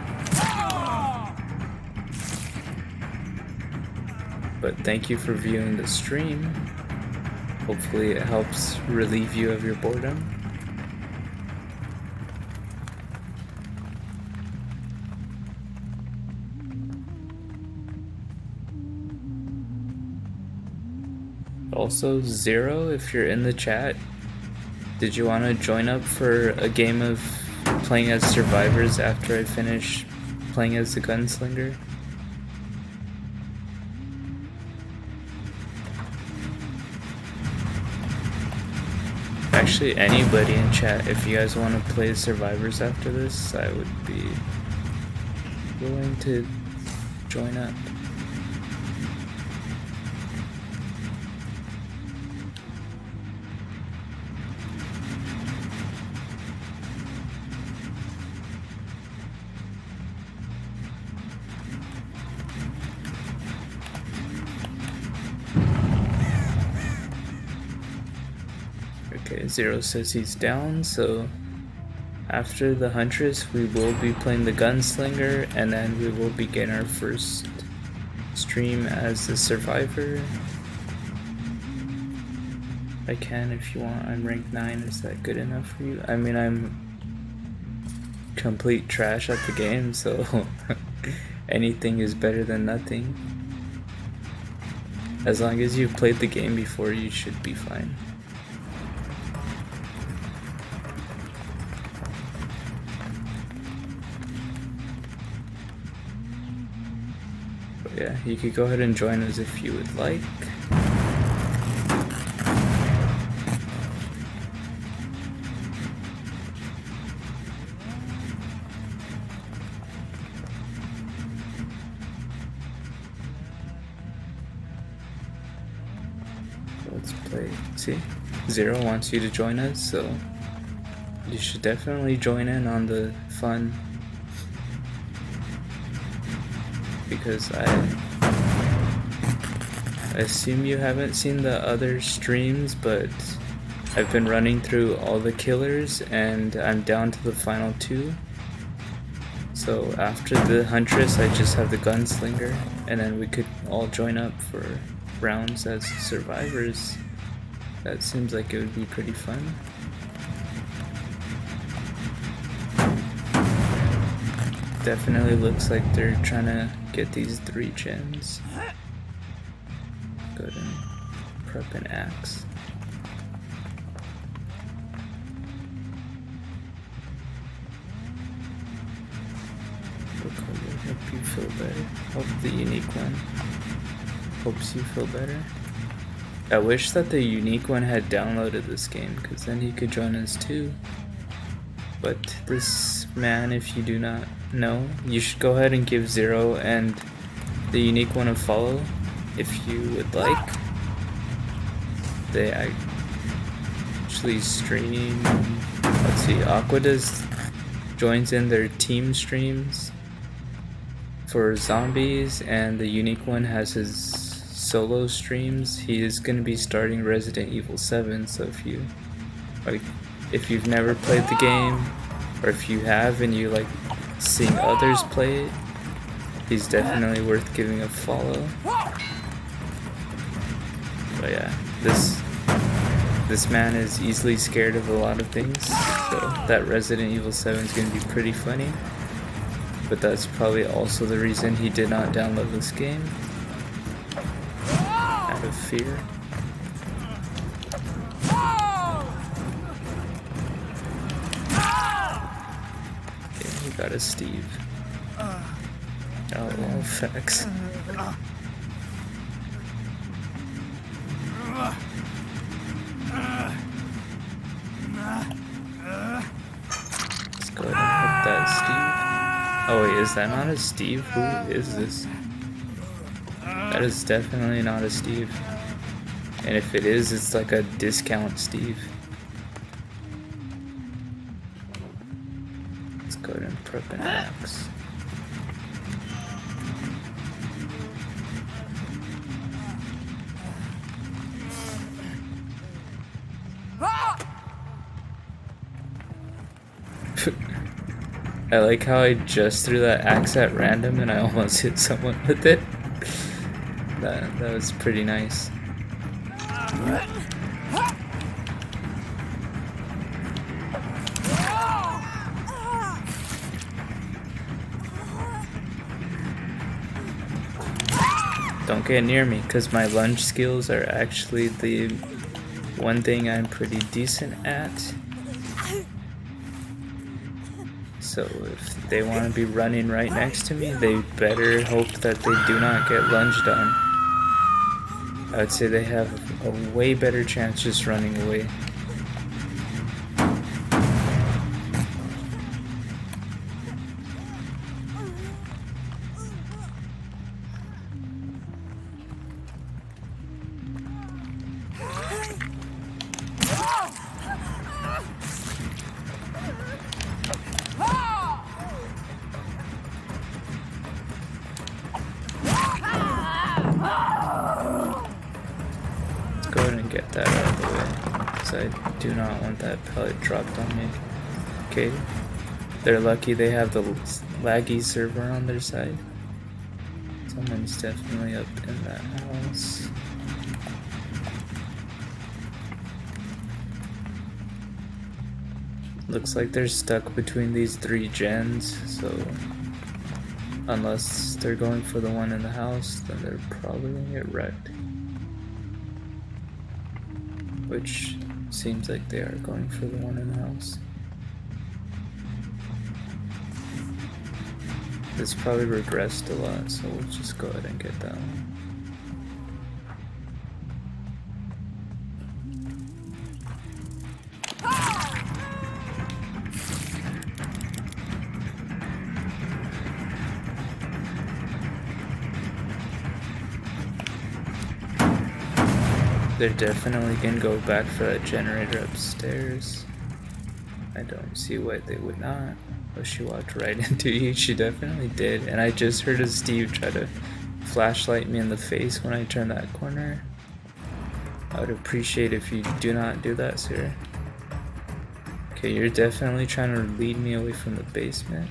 But thank you for viewing the stream. Hopefully it helps relieve you of your boredom. Also, Zero, if you're in the chat, did you want to join up for a game of playing as survivors after I finish playing as the gunslinger? Actually, anybody in chat, if you guys want to play as survivors after this, I would be willing to join up. Okay, Zero says he's down, so after the Huntress, we will be playing the Gunslinger, and then we will begin our first stream as the Survivor. I can if you want. I'm rank 9. Is that good enough for you? I mean, I'm complete trash at the game, so anything is better than nothing. As long as you've played the game before, you should be fine. But yeah, you could go ahead and join us if you would like. Let's play. See, Zero wants you to join us, so you should definitely join in on the fun. Because I assume you haven't seen the other streams, but I've been running through all the killers and I'm down to the final 2. So after the Huntress, I just have the Gunslinger, and then we could all join up for rounds as survivors. That seems like it would be pretty fun. Definitely looks like they're trying to get these 3 gens. Go ahead and prep an axe. Hope you feel better. Hope the unique one hopes you feel better. I wish that the unique one had downloaded this game, because then he could join us too. But this man, if you do not know, you should go ahead and give Zero and the unique one a follow if you would like. They actually stream. Let's see, Aqua joins in their team streams for zombies, and the unique one has his solo streams. He is going to be starting Resident Evil 7, so if you like, if you've never played the game, or if you have and you like seeing others play it, he's definitely worth giving a follow. But yeah, this man is easily scared of a lot of things, so that Resident Evil 7 is going to be pretty funny. But that's probably also the reason he did not download this game, out of fear. Okay, we got a Steve. Oh, well, facts. Let's go ahead and hook that Steve. Oh wait, is that not a Steve? Who is this? That is definitely not a Steve. And if it is, it's like a discount Steve. Let's go ahead and prep an axe. I like how I just threw that axe at random and I almost hit someone with it. That was pretty nice. Don't get near me, because my lunge skills are actually the one thing I'm pretty decent at. So if they want to be running right next to me, they better hope that they do not get lunged on. I would say they have a way better chance just running away. Go ahead and get that out of the way, because I I do not want that pellet dropped on me. Okay, they're lucky they have the laggy server on their side. Someone's definitely up in that house. Looks like they're stuck between these 3 gens, so unless they're going for the one in the house, then they're probably gonna get wrecked. Which seems like they are going for the one in the house. This probably regressed a lot, so we'll just go ahead and get that one. They're definitely gonna go back for that generator upstairs. I don't see why they would not. Oh, she walked right into you. She definitely did. And I just heard a Steve try to flashlight me in the face when I turned that corner. I would appreciate if you do not do that, sir. Okay, you're definitely trying to lead me away from the basement.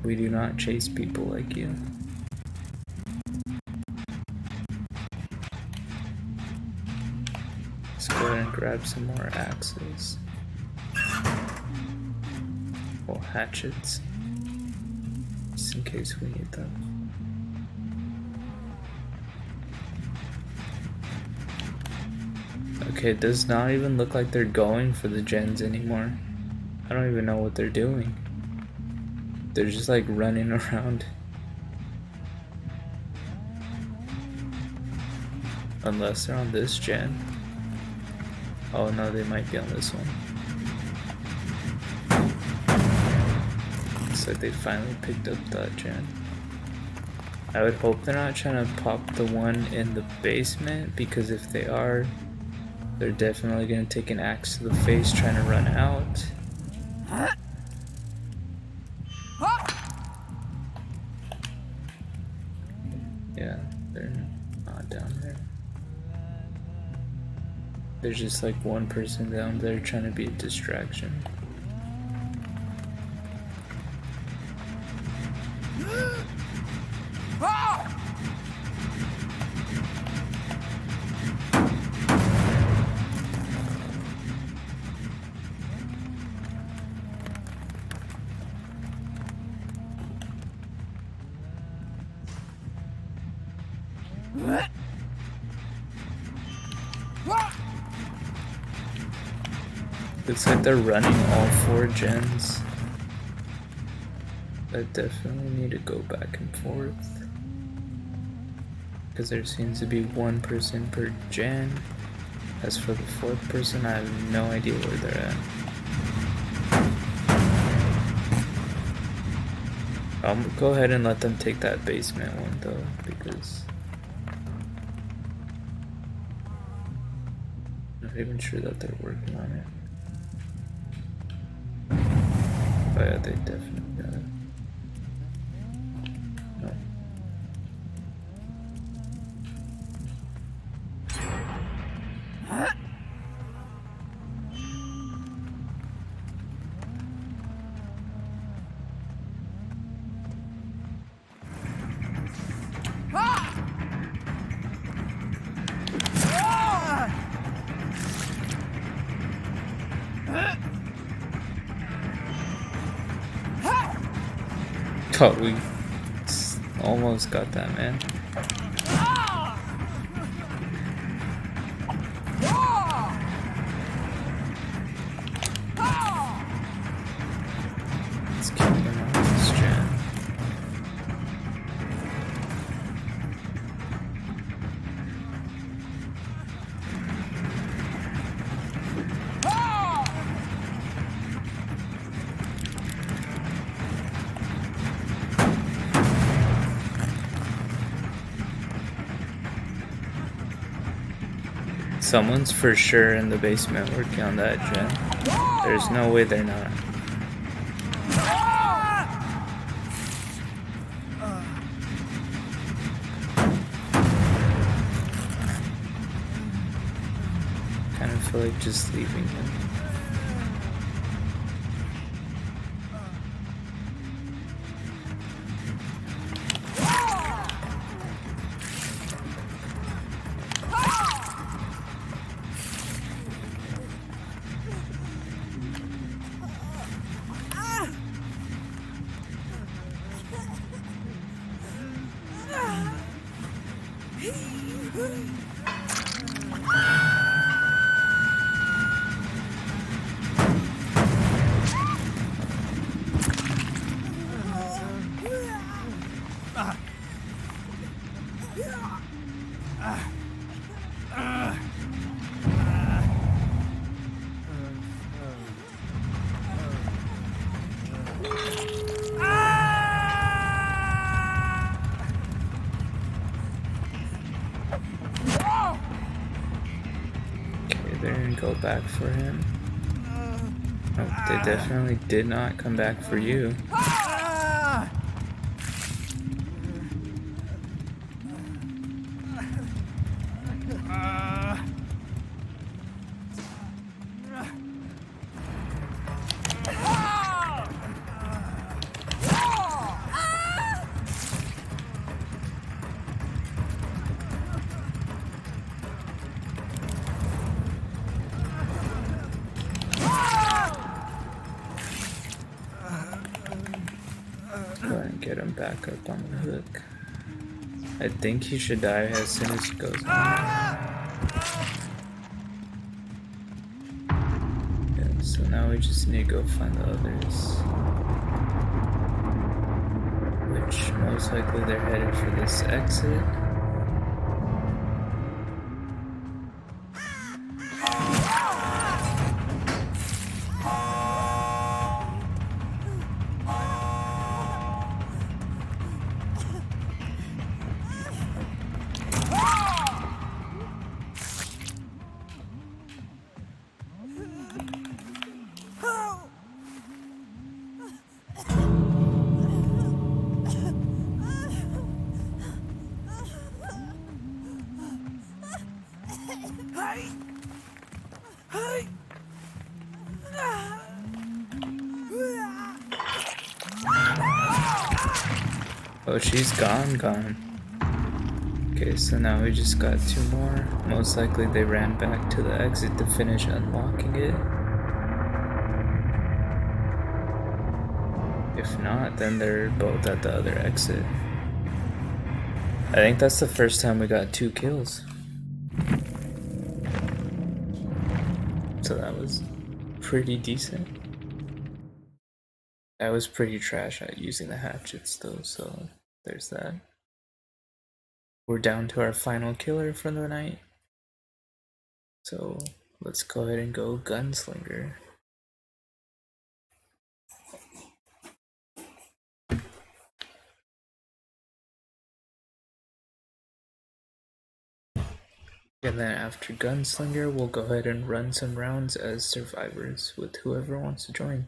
We do not chase people like you. Let's go ahead and grab some more axes. Or hatchets. Just in case we need them. Okay, it does not even look like they're going for the gens anymore. I don't even know what they're doing. They're just like running around. Unless they're on this gen. Oh no, they might be on this one. Looks like they finally picked up that gen. I would hope they're not trying to pop the one in the basement, because if they are, they're definitely gonna take an axe to the face trying to run out. Yeah, they're not down there. There's just like one person down there trying to be a distraction. Looks like they're running all 4 gens. I definitely need to go back and forth, because there seems to be 1 person per gen. As for the 4th person, I have no idea where they're at. I'll go ahead and let them take that basement one though, because I'm not even sure that they're working on it. Oh yeah, they definitely got it. No. Oh, we almost got that, man. Let's keep them on this gen. Someone's for sure in the basement working on that gen. There's no way they're not. feel like just leaving him. Go back for him. Oh, they definitely did not come back for you. Get him back up on the hook. I think he should die as soon as he goes on. Yeah, so now we just need to go find the others. Which most likely they're headed for this exit. Oh, she's gone. Okay, so now we just got 2 more. Most likely they ran back to the exit to finish unlocking it. If not, then they're both at the other exit. I think that's the first time we got 2 kills. So that was pretty decent. I was pretty trash at using the hatchets though, so there's that. We're down to our final killer for the night. So let's go ahead and go Gunslinger. And then after Gunslinger, we'll go ahead and run some rounds as survivors with whoever wants to join.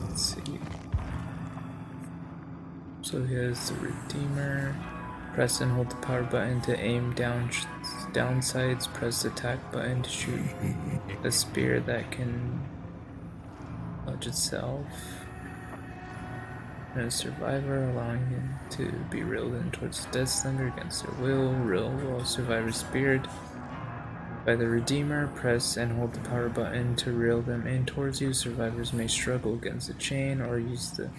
Let's see. So here's the Redeemer. Press and hold the power button to aim down sides. Press the attack button to shoot a spear that can dodge itself. And a survivor, allowing him to be reeled in towards the Deathslinger against their will. Reel while survivor speared by the Redeemer. Press and hold the power button to reel them in towards you. Survivors may struggle against the chain or use the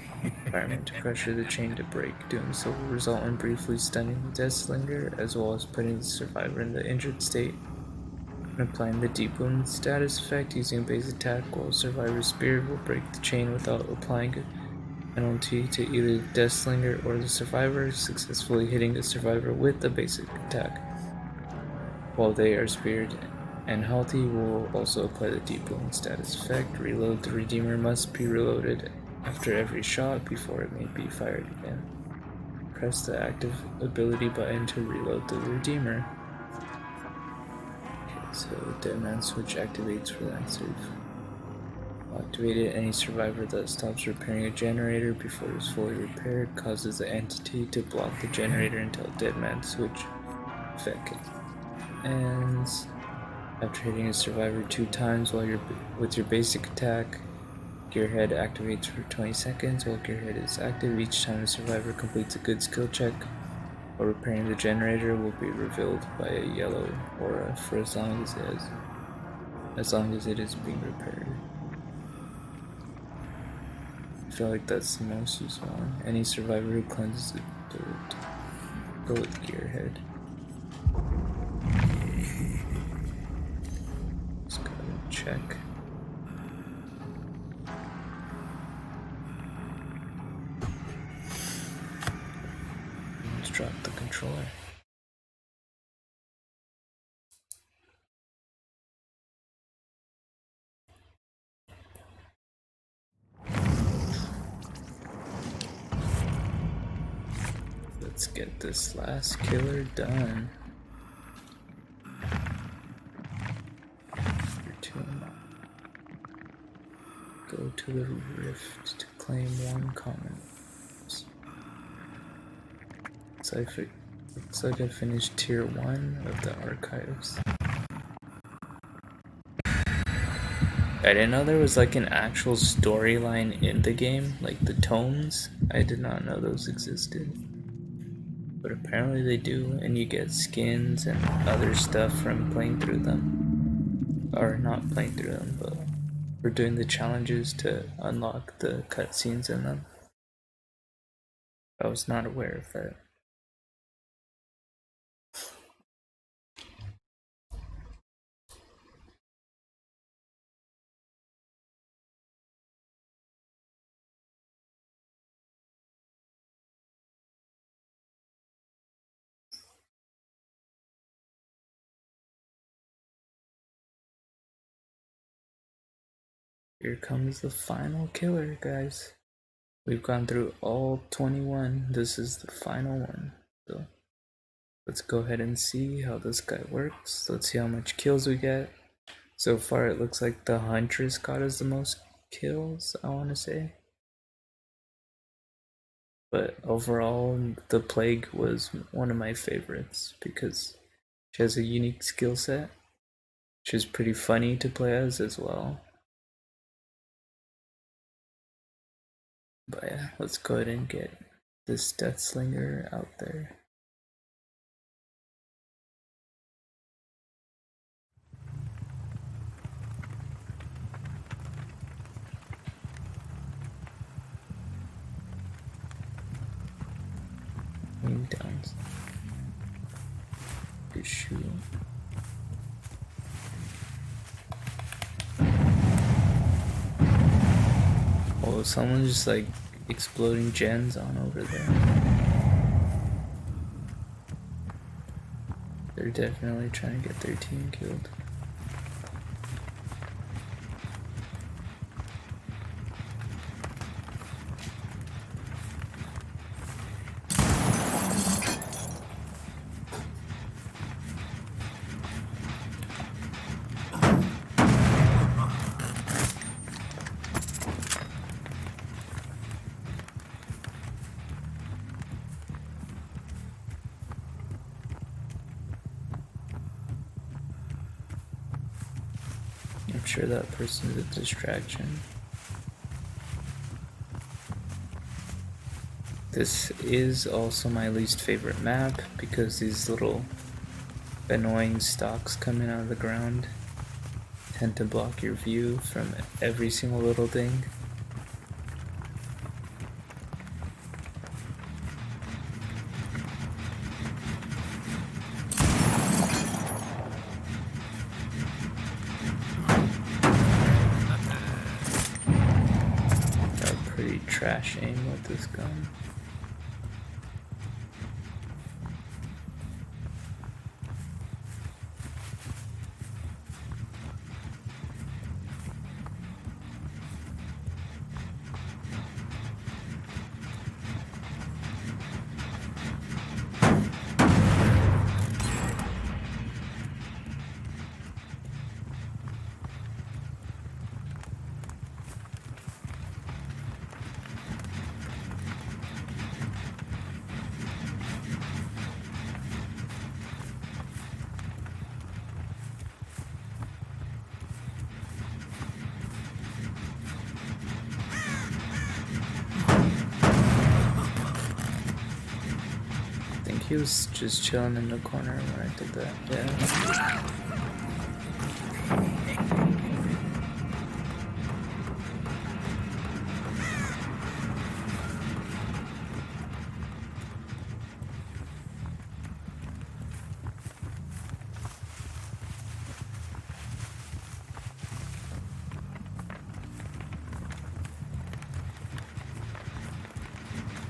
environment to pressure the chain to break. Doing so will result in briefly stunning the Deathslinger, as well as putting the survivor in the injured state. And applying the deep wound status effect using base attack while survivor speared will break the chain without applying a penalty to either the Deathslinger or the survivor. Successfully hitting the survivor with the basic attack while they are speared and healthy will also apply the deep wound status effect. Reload. The Redeemer must be reloaded after every shot before it may be fired again. Press the active ability button to reload the Redeemer. So dead man switch activates for that save. Activated, any survivor that stops repairing a generator before it's fully repaired causes the entity to block the generator until dead man switch effect ends. After hitting a survivor 2 times while you're with your basic attack, Gearhead activates for 20 seconds. While Gearhead is active, each time a survivor completes a good skill check or repairing the generator will be revealed by a yellow aura for as long as it is being repaired. I feel like that's the most useful one. Any survivor who cleanses the dirt. Go with Gearhead. Let's go and check. Let's drop the controller. Let's get this last killer done. Go to the rift to claim 1 common. Looks like I finished tier 1 of the archives. I didn't know there was like an actual storyline in the game, like the tomes. I did not know those existed. But apparently they do, and you get skins and other stuff from playing through them. Or not playing through them, but we're doing the challenges to unlock the cutscenes in them. I was not aware of that. Here comes the final killer, guys. We've gone through all 21. This is the final one. So let's go ahead and see how this guy works. Let's see how much kills we get. So far it looks like the Huntress got us the most kills, I want to say. But overall, the Plague was one of my favorites because she has a unique skill set. She's pretty funny to play as well. But yeah, let's go ahead and get this Death Slinger out there. Aim down. Good shoot. Oh, someone's just like exploding gens on over there. They're definitely trying to get their team killed. I'm sure that person's a distraction. This is also my least favorite map because these little annoying stalks coming out of the ground tend to block your view from every single little thing. Got pretty trash aim with this gun. He was just chilling in the corner when I did that, yeah.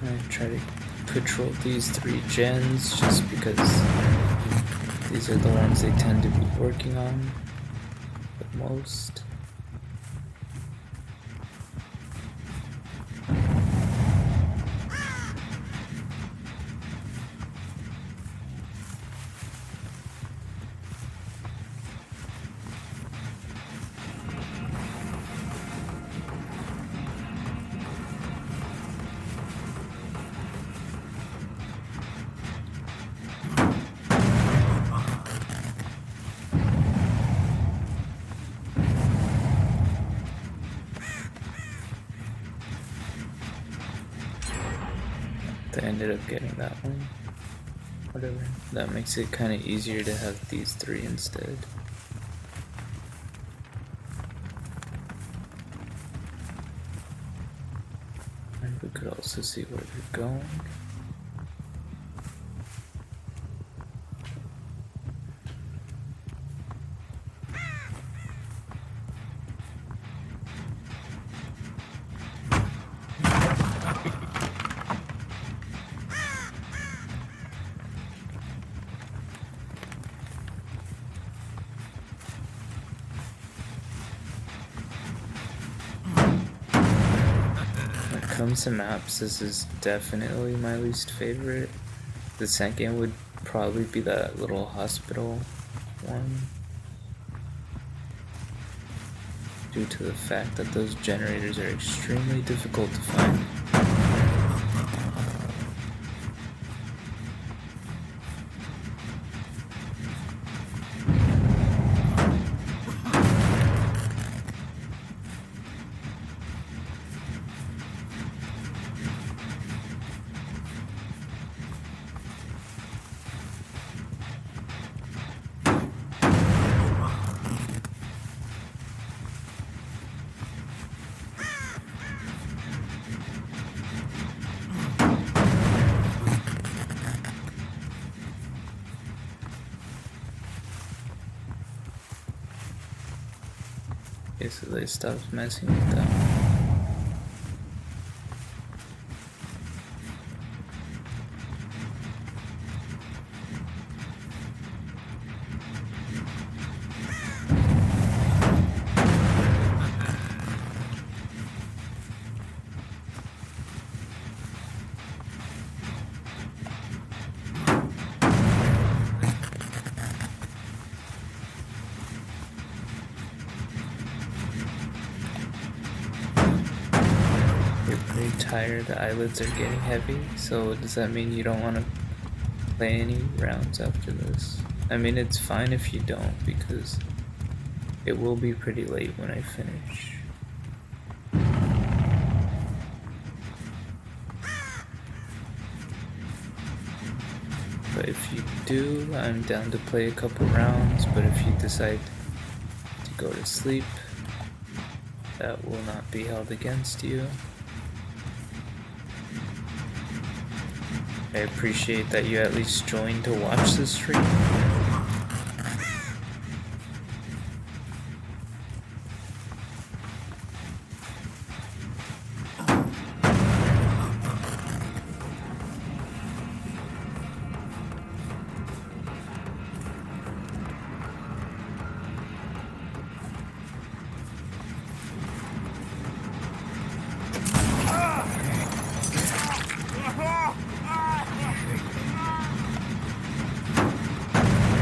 I try to patrol these 3 gens just because these are the ones they tend to be working on the most. I ended up getting that one. Whatever. That makes it kind of easier to have these 3 instead. And we could also see where they're going. When it comes to maps, this is definitely my least favorite. The second would probably be that little hospital one, due to the fact that those generators are extremely difficult to find. Okay, so they stopped messing with that. Pretty tired, the eyelids are getting heavy, so does that mean you don't want to play any rounds after this? I mean, it's fine if you don't, because it will be pretty late when I finish. But if you do, I'm down to play a couple rounds, but if you decide to go to sleep, that will not be held against you. I appreciate that you at least joined to watch the stream.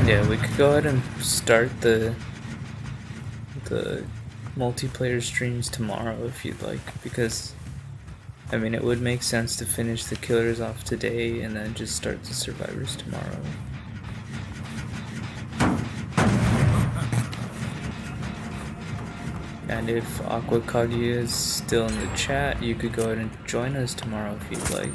Yeah, we could go ahead and start the multiplayer streams tomorrow if you'd like, because I mean it would make sense to finish the killers off today and then just start the survivors tomorrow. And if Aqua Kaguya is still in the chat, you could go ahead and join us tomorrow if you'd like.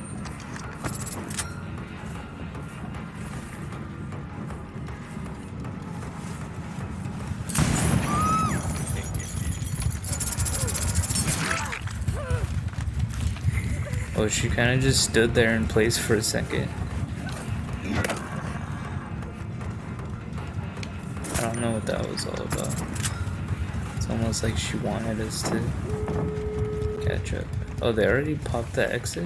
Oh, she kind of just stood there in place for a second. I don't know what that was all about. It's almost like she wanted us to catch up. Oh, they already popped the exit?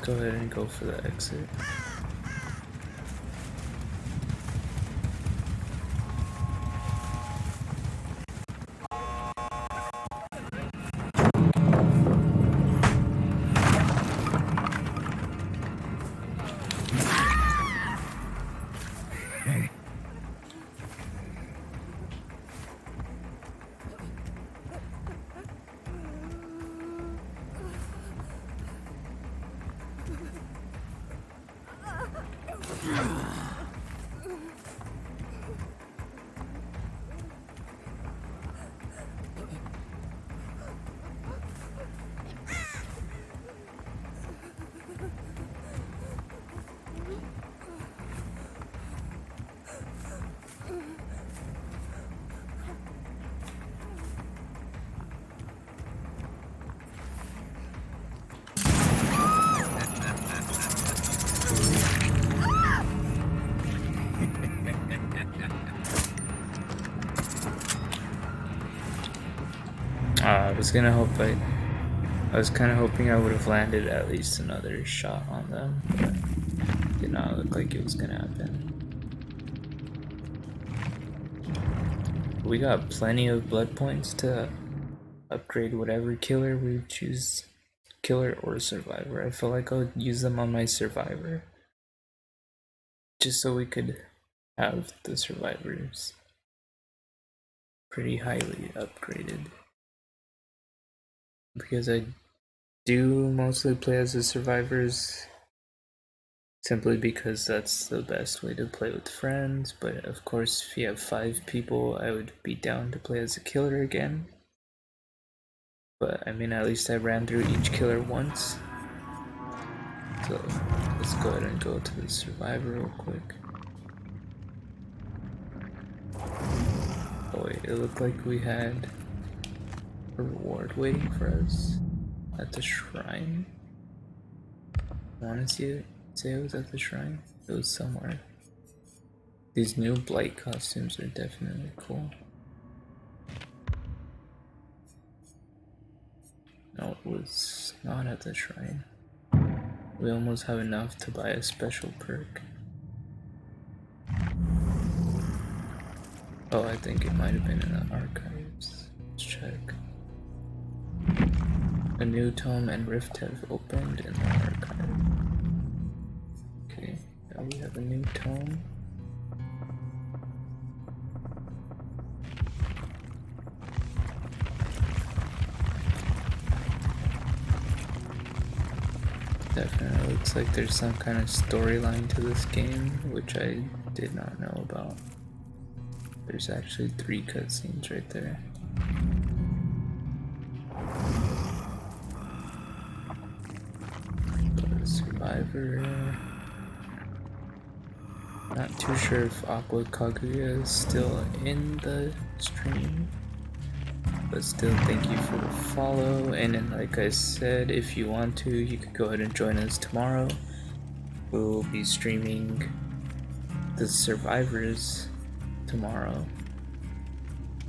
Go ahead and go for the exit. I was kind of hoping I would have landed at least another shot on them, but did not look like it was gonna happen. We got plenty of blood points to upgrade whatever killer we choose, killer or survivor. I feel like I would use them on my survivor, just so we could have the survivors pretty highly upgraded. Because I do mostly play as the survivors simply because that's the best way to play with friends, but of course if you have 5 people I would be down to play as a killer again. But I mean, at least I ran through each killer once. So let's go ahead and go to the survivor real quick. Oh wait, it looked like we had a reward waiting for us at the shrine. I want to see it. Say it was at the shrine. It was somewhere. These new blight costumes are definitely cool. No, it was not at the shrine. We almost have enough to buy a special perk. Oh, I think it might have been in the archives. Let's check. A new tome and rift have opened in the archive. Okay, now we have a new tome. Definitely looks like there's some kind of storyline to this game, which I did not know about. There's actually 3 cutscenes right there. Survivor. Not too sure if Aqua Kaguya is still in the stream, but still thank you for the follow. And then, like I said, if you want to, you could go ahead and join us tomorrow. We will be streaming the survivors tomorrow.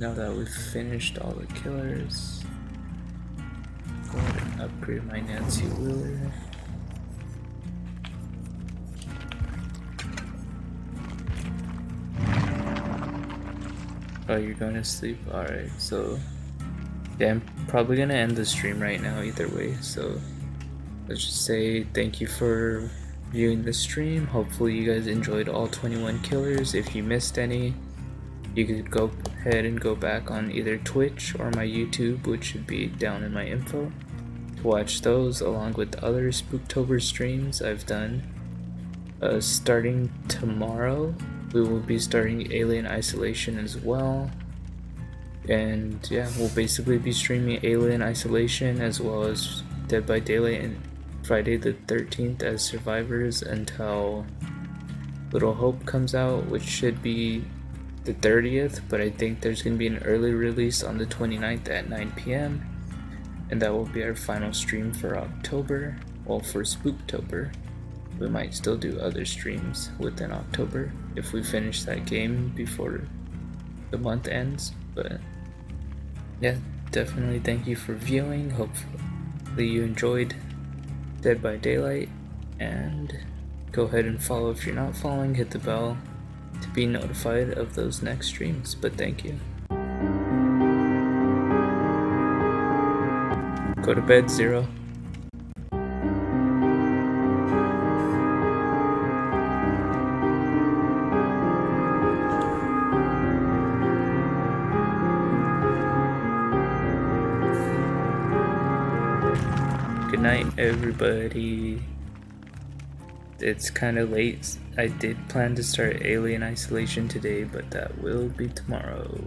Now that we've finished all the killers, go ahead and upgrade my Nancy Wheeler. Oh, you're going to sleep? Alright, so yeah, I'm probably gonna end the stream right now either way, so let's just say thank you for viewing the stream. Hopefully you guys enjoyed all 21 killers. If you missed any, you could go ahead and go back on either Twitch or my YouTube, which should be down in my info, to watch those along with other Spooktober streams I've done. Starting tomorrow, we will be starting Alien Isolation as well. And yeah, we'll basically be streaming Alien Isolation as well as Dead by Daylight and Friday the 13th as survivors until Little Hope comes out, which should be the 30th, but I think there's going to be an early release on the 29th at 9 p.m. And that will be our final stream for October. Well, for Spooktober. We might still do other streams within October if we finish that game before the month ends. But yeah, definitely thank you for viewing. Hopefully you enjoyed Dead by Daylight, and go ahead and follow if you're not following. Hit the bell to be notified of those next streams. But thank you. Go to bed, Zero. Good night, everybody. It's kind of late. I did plan to start Alien Isolation today, but that will be tomorrow.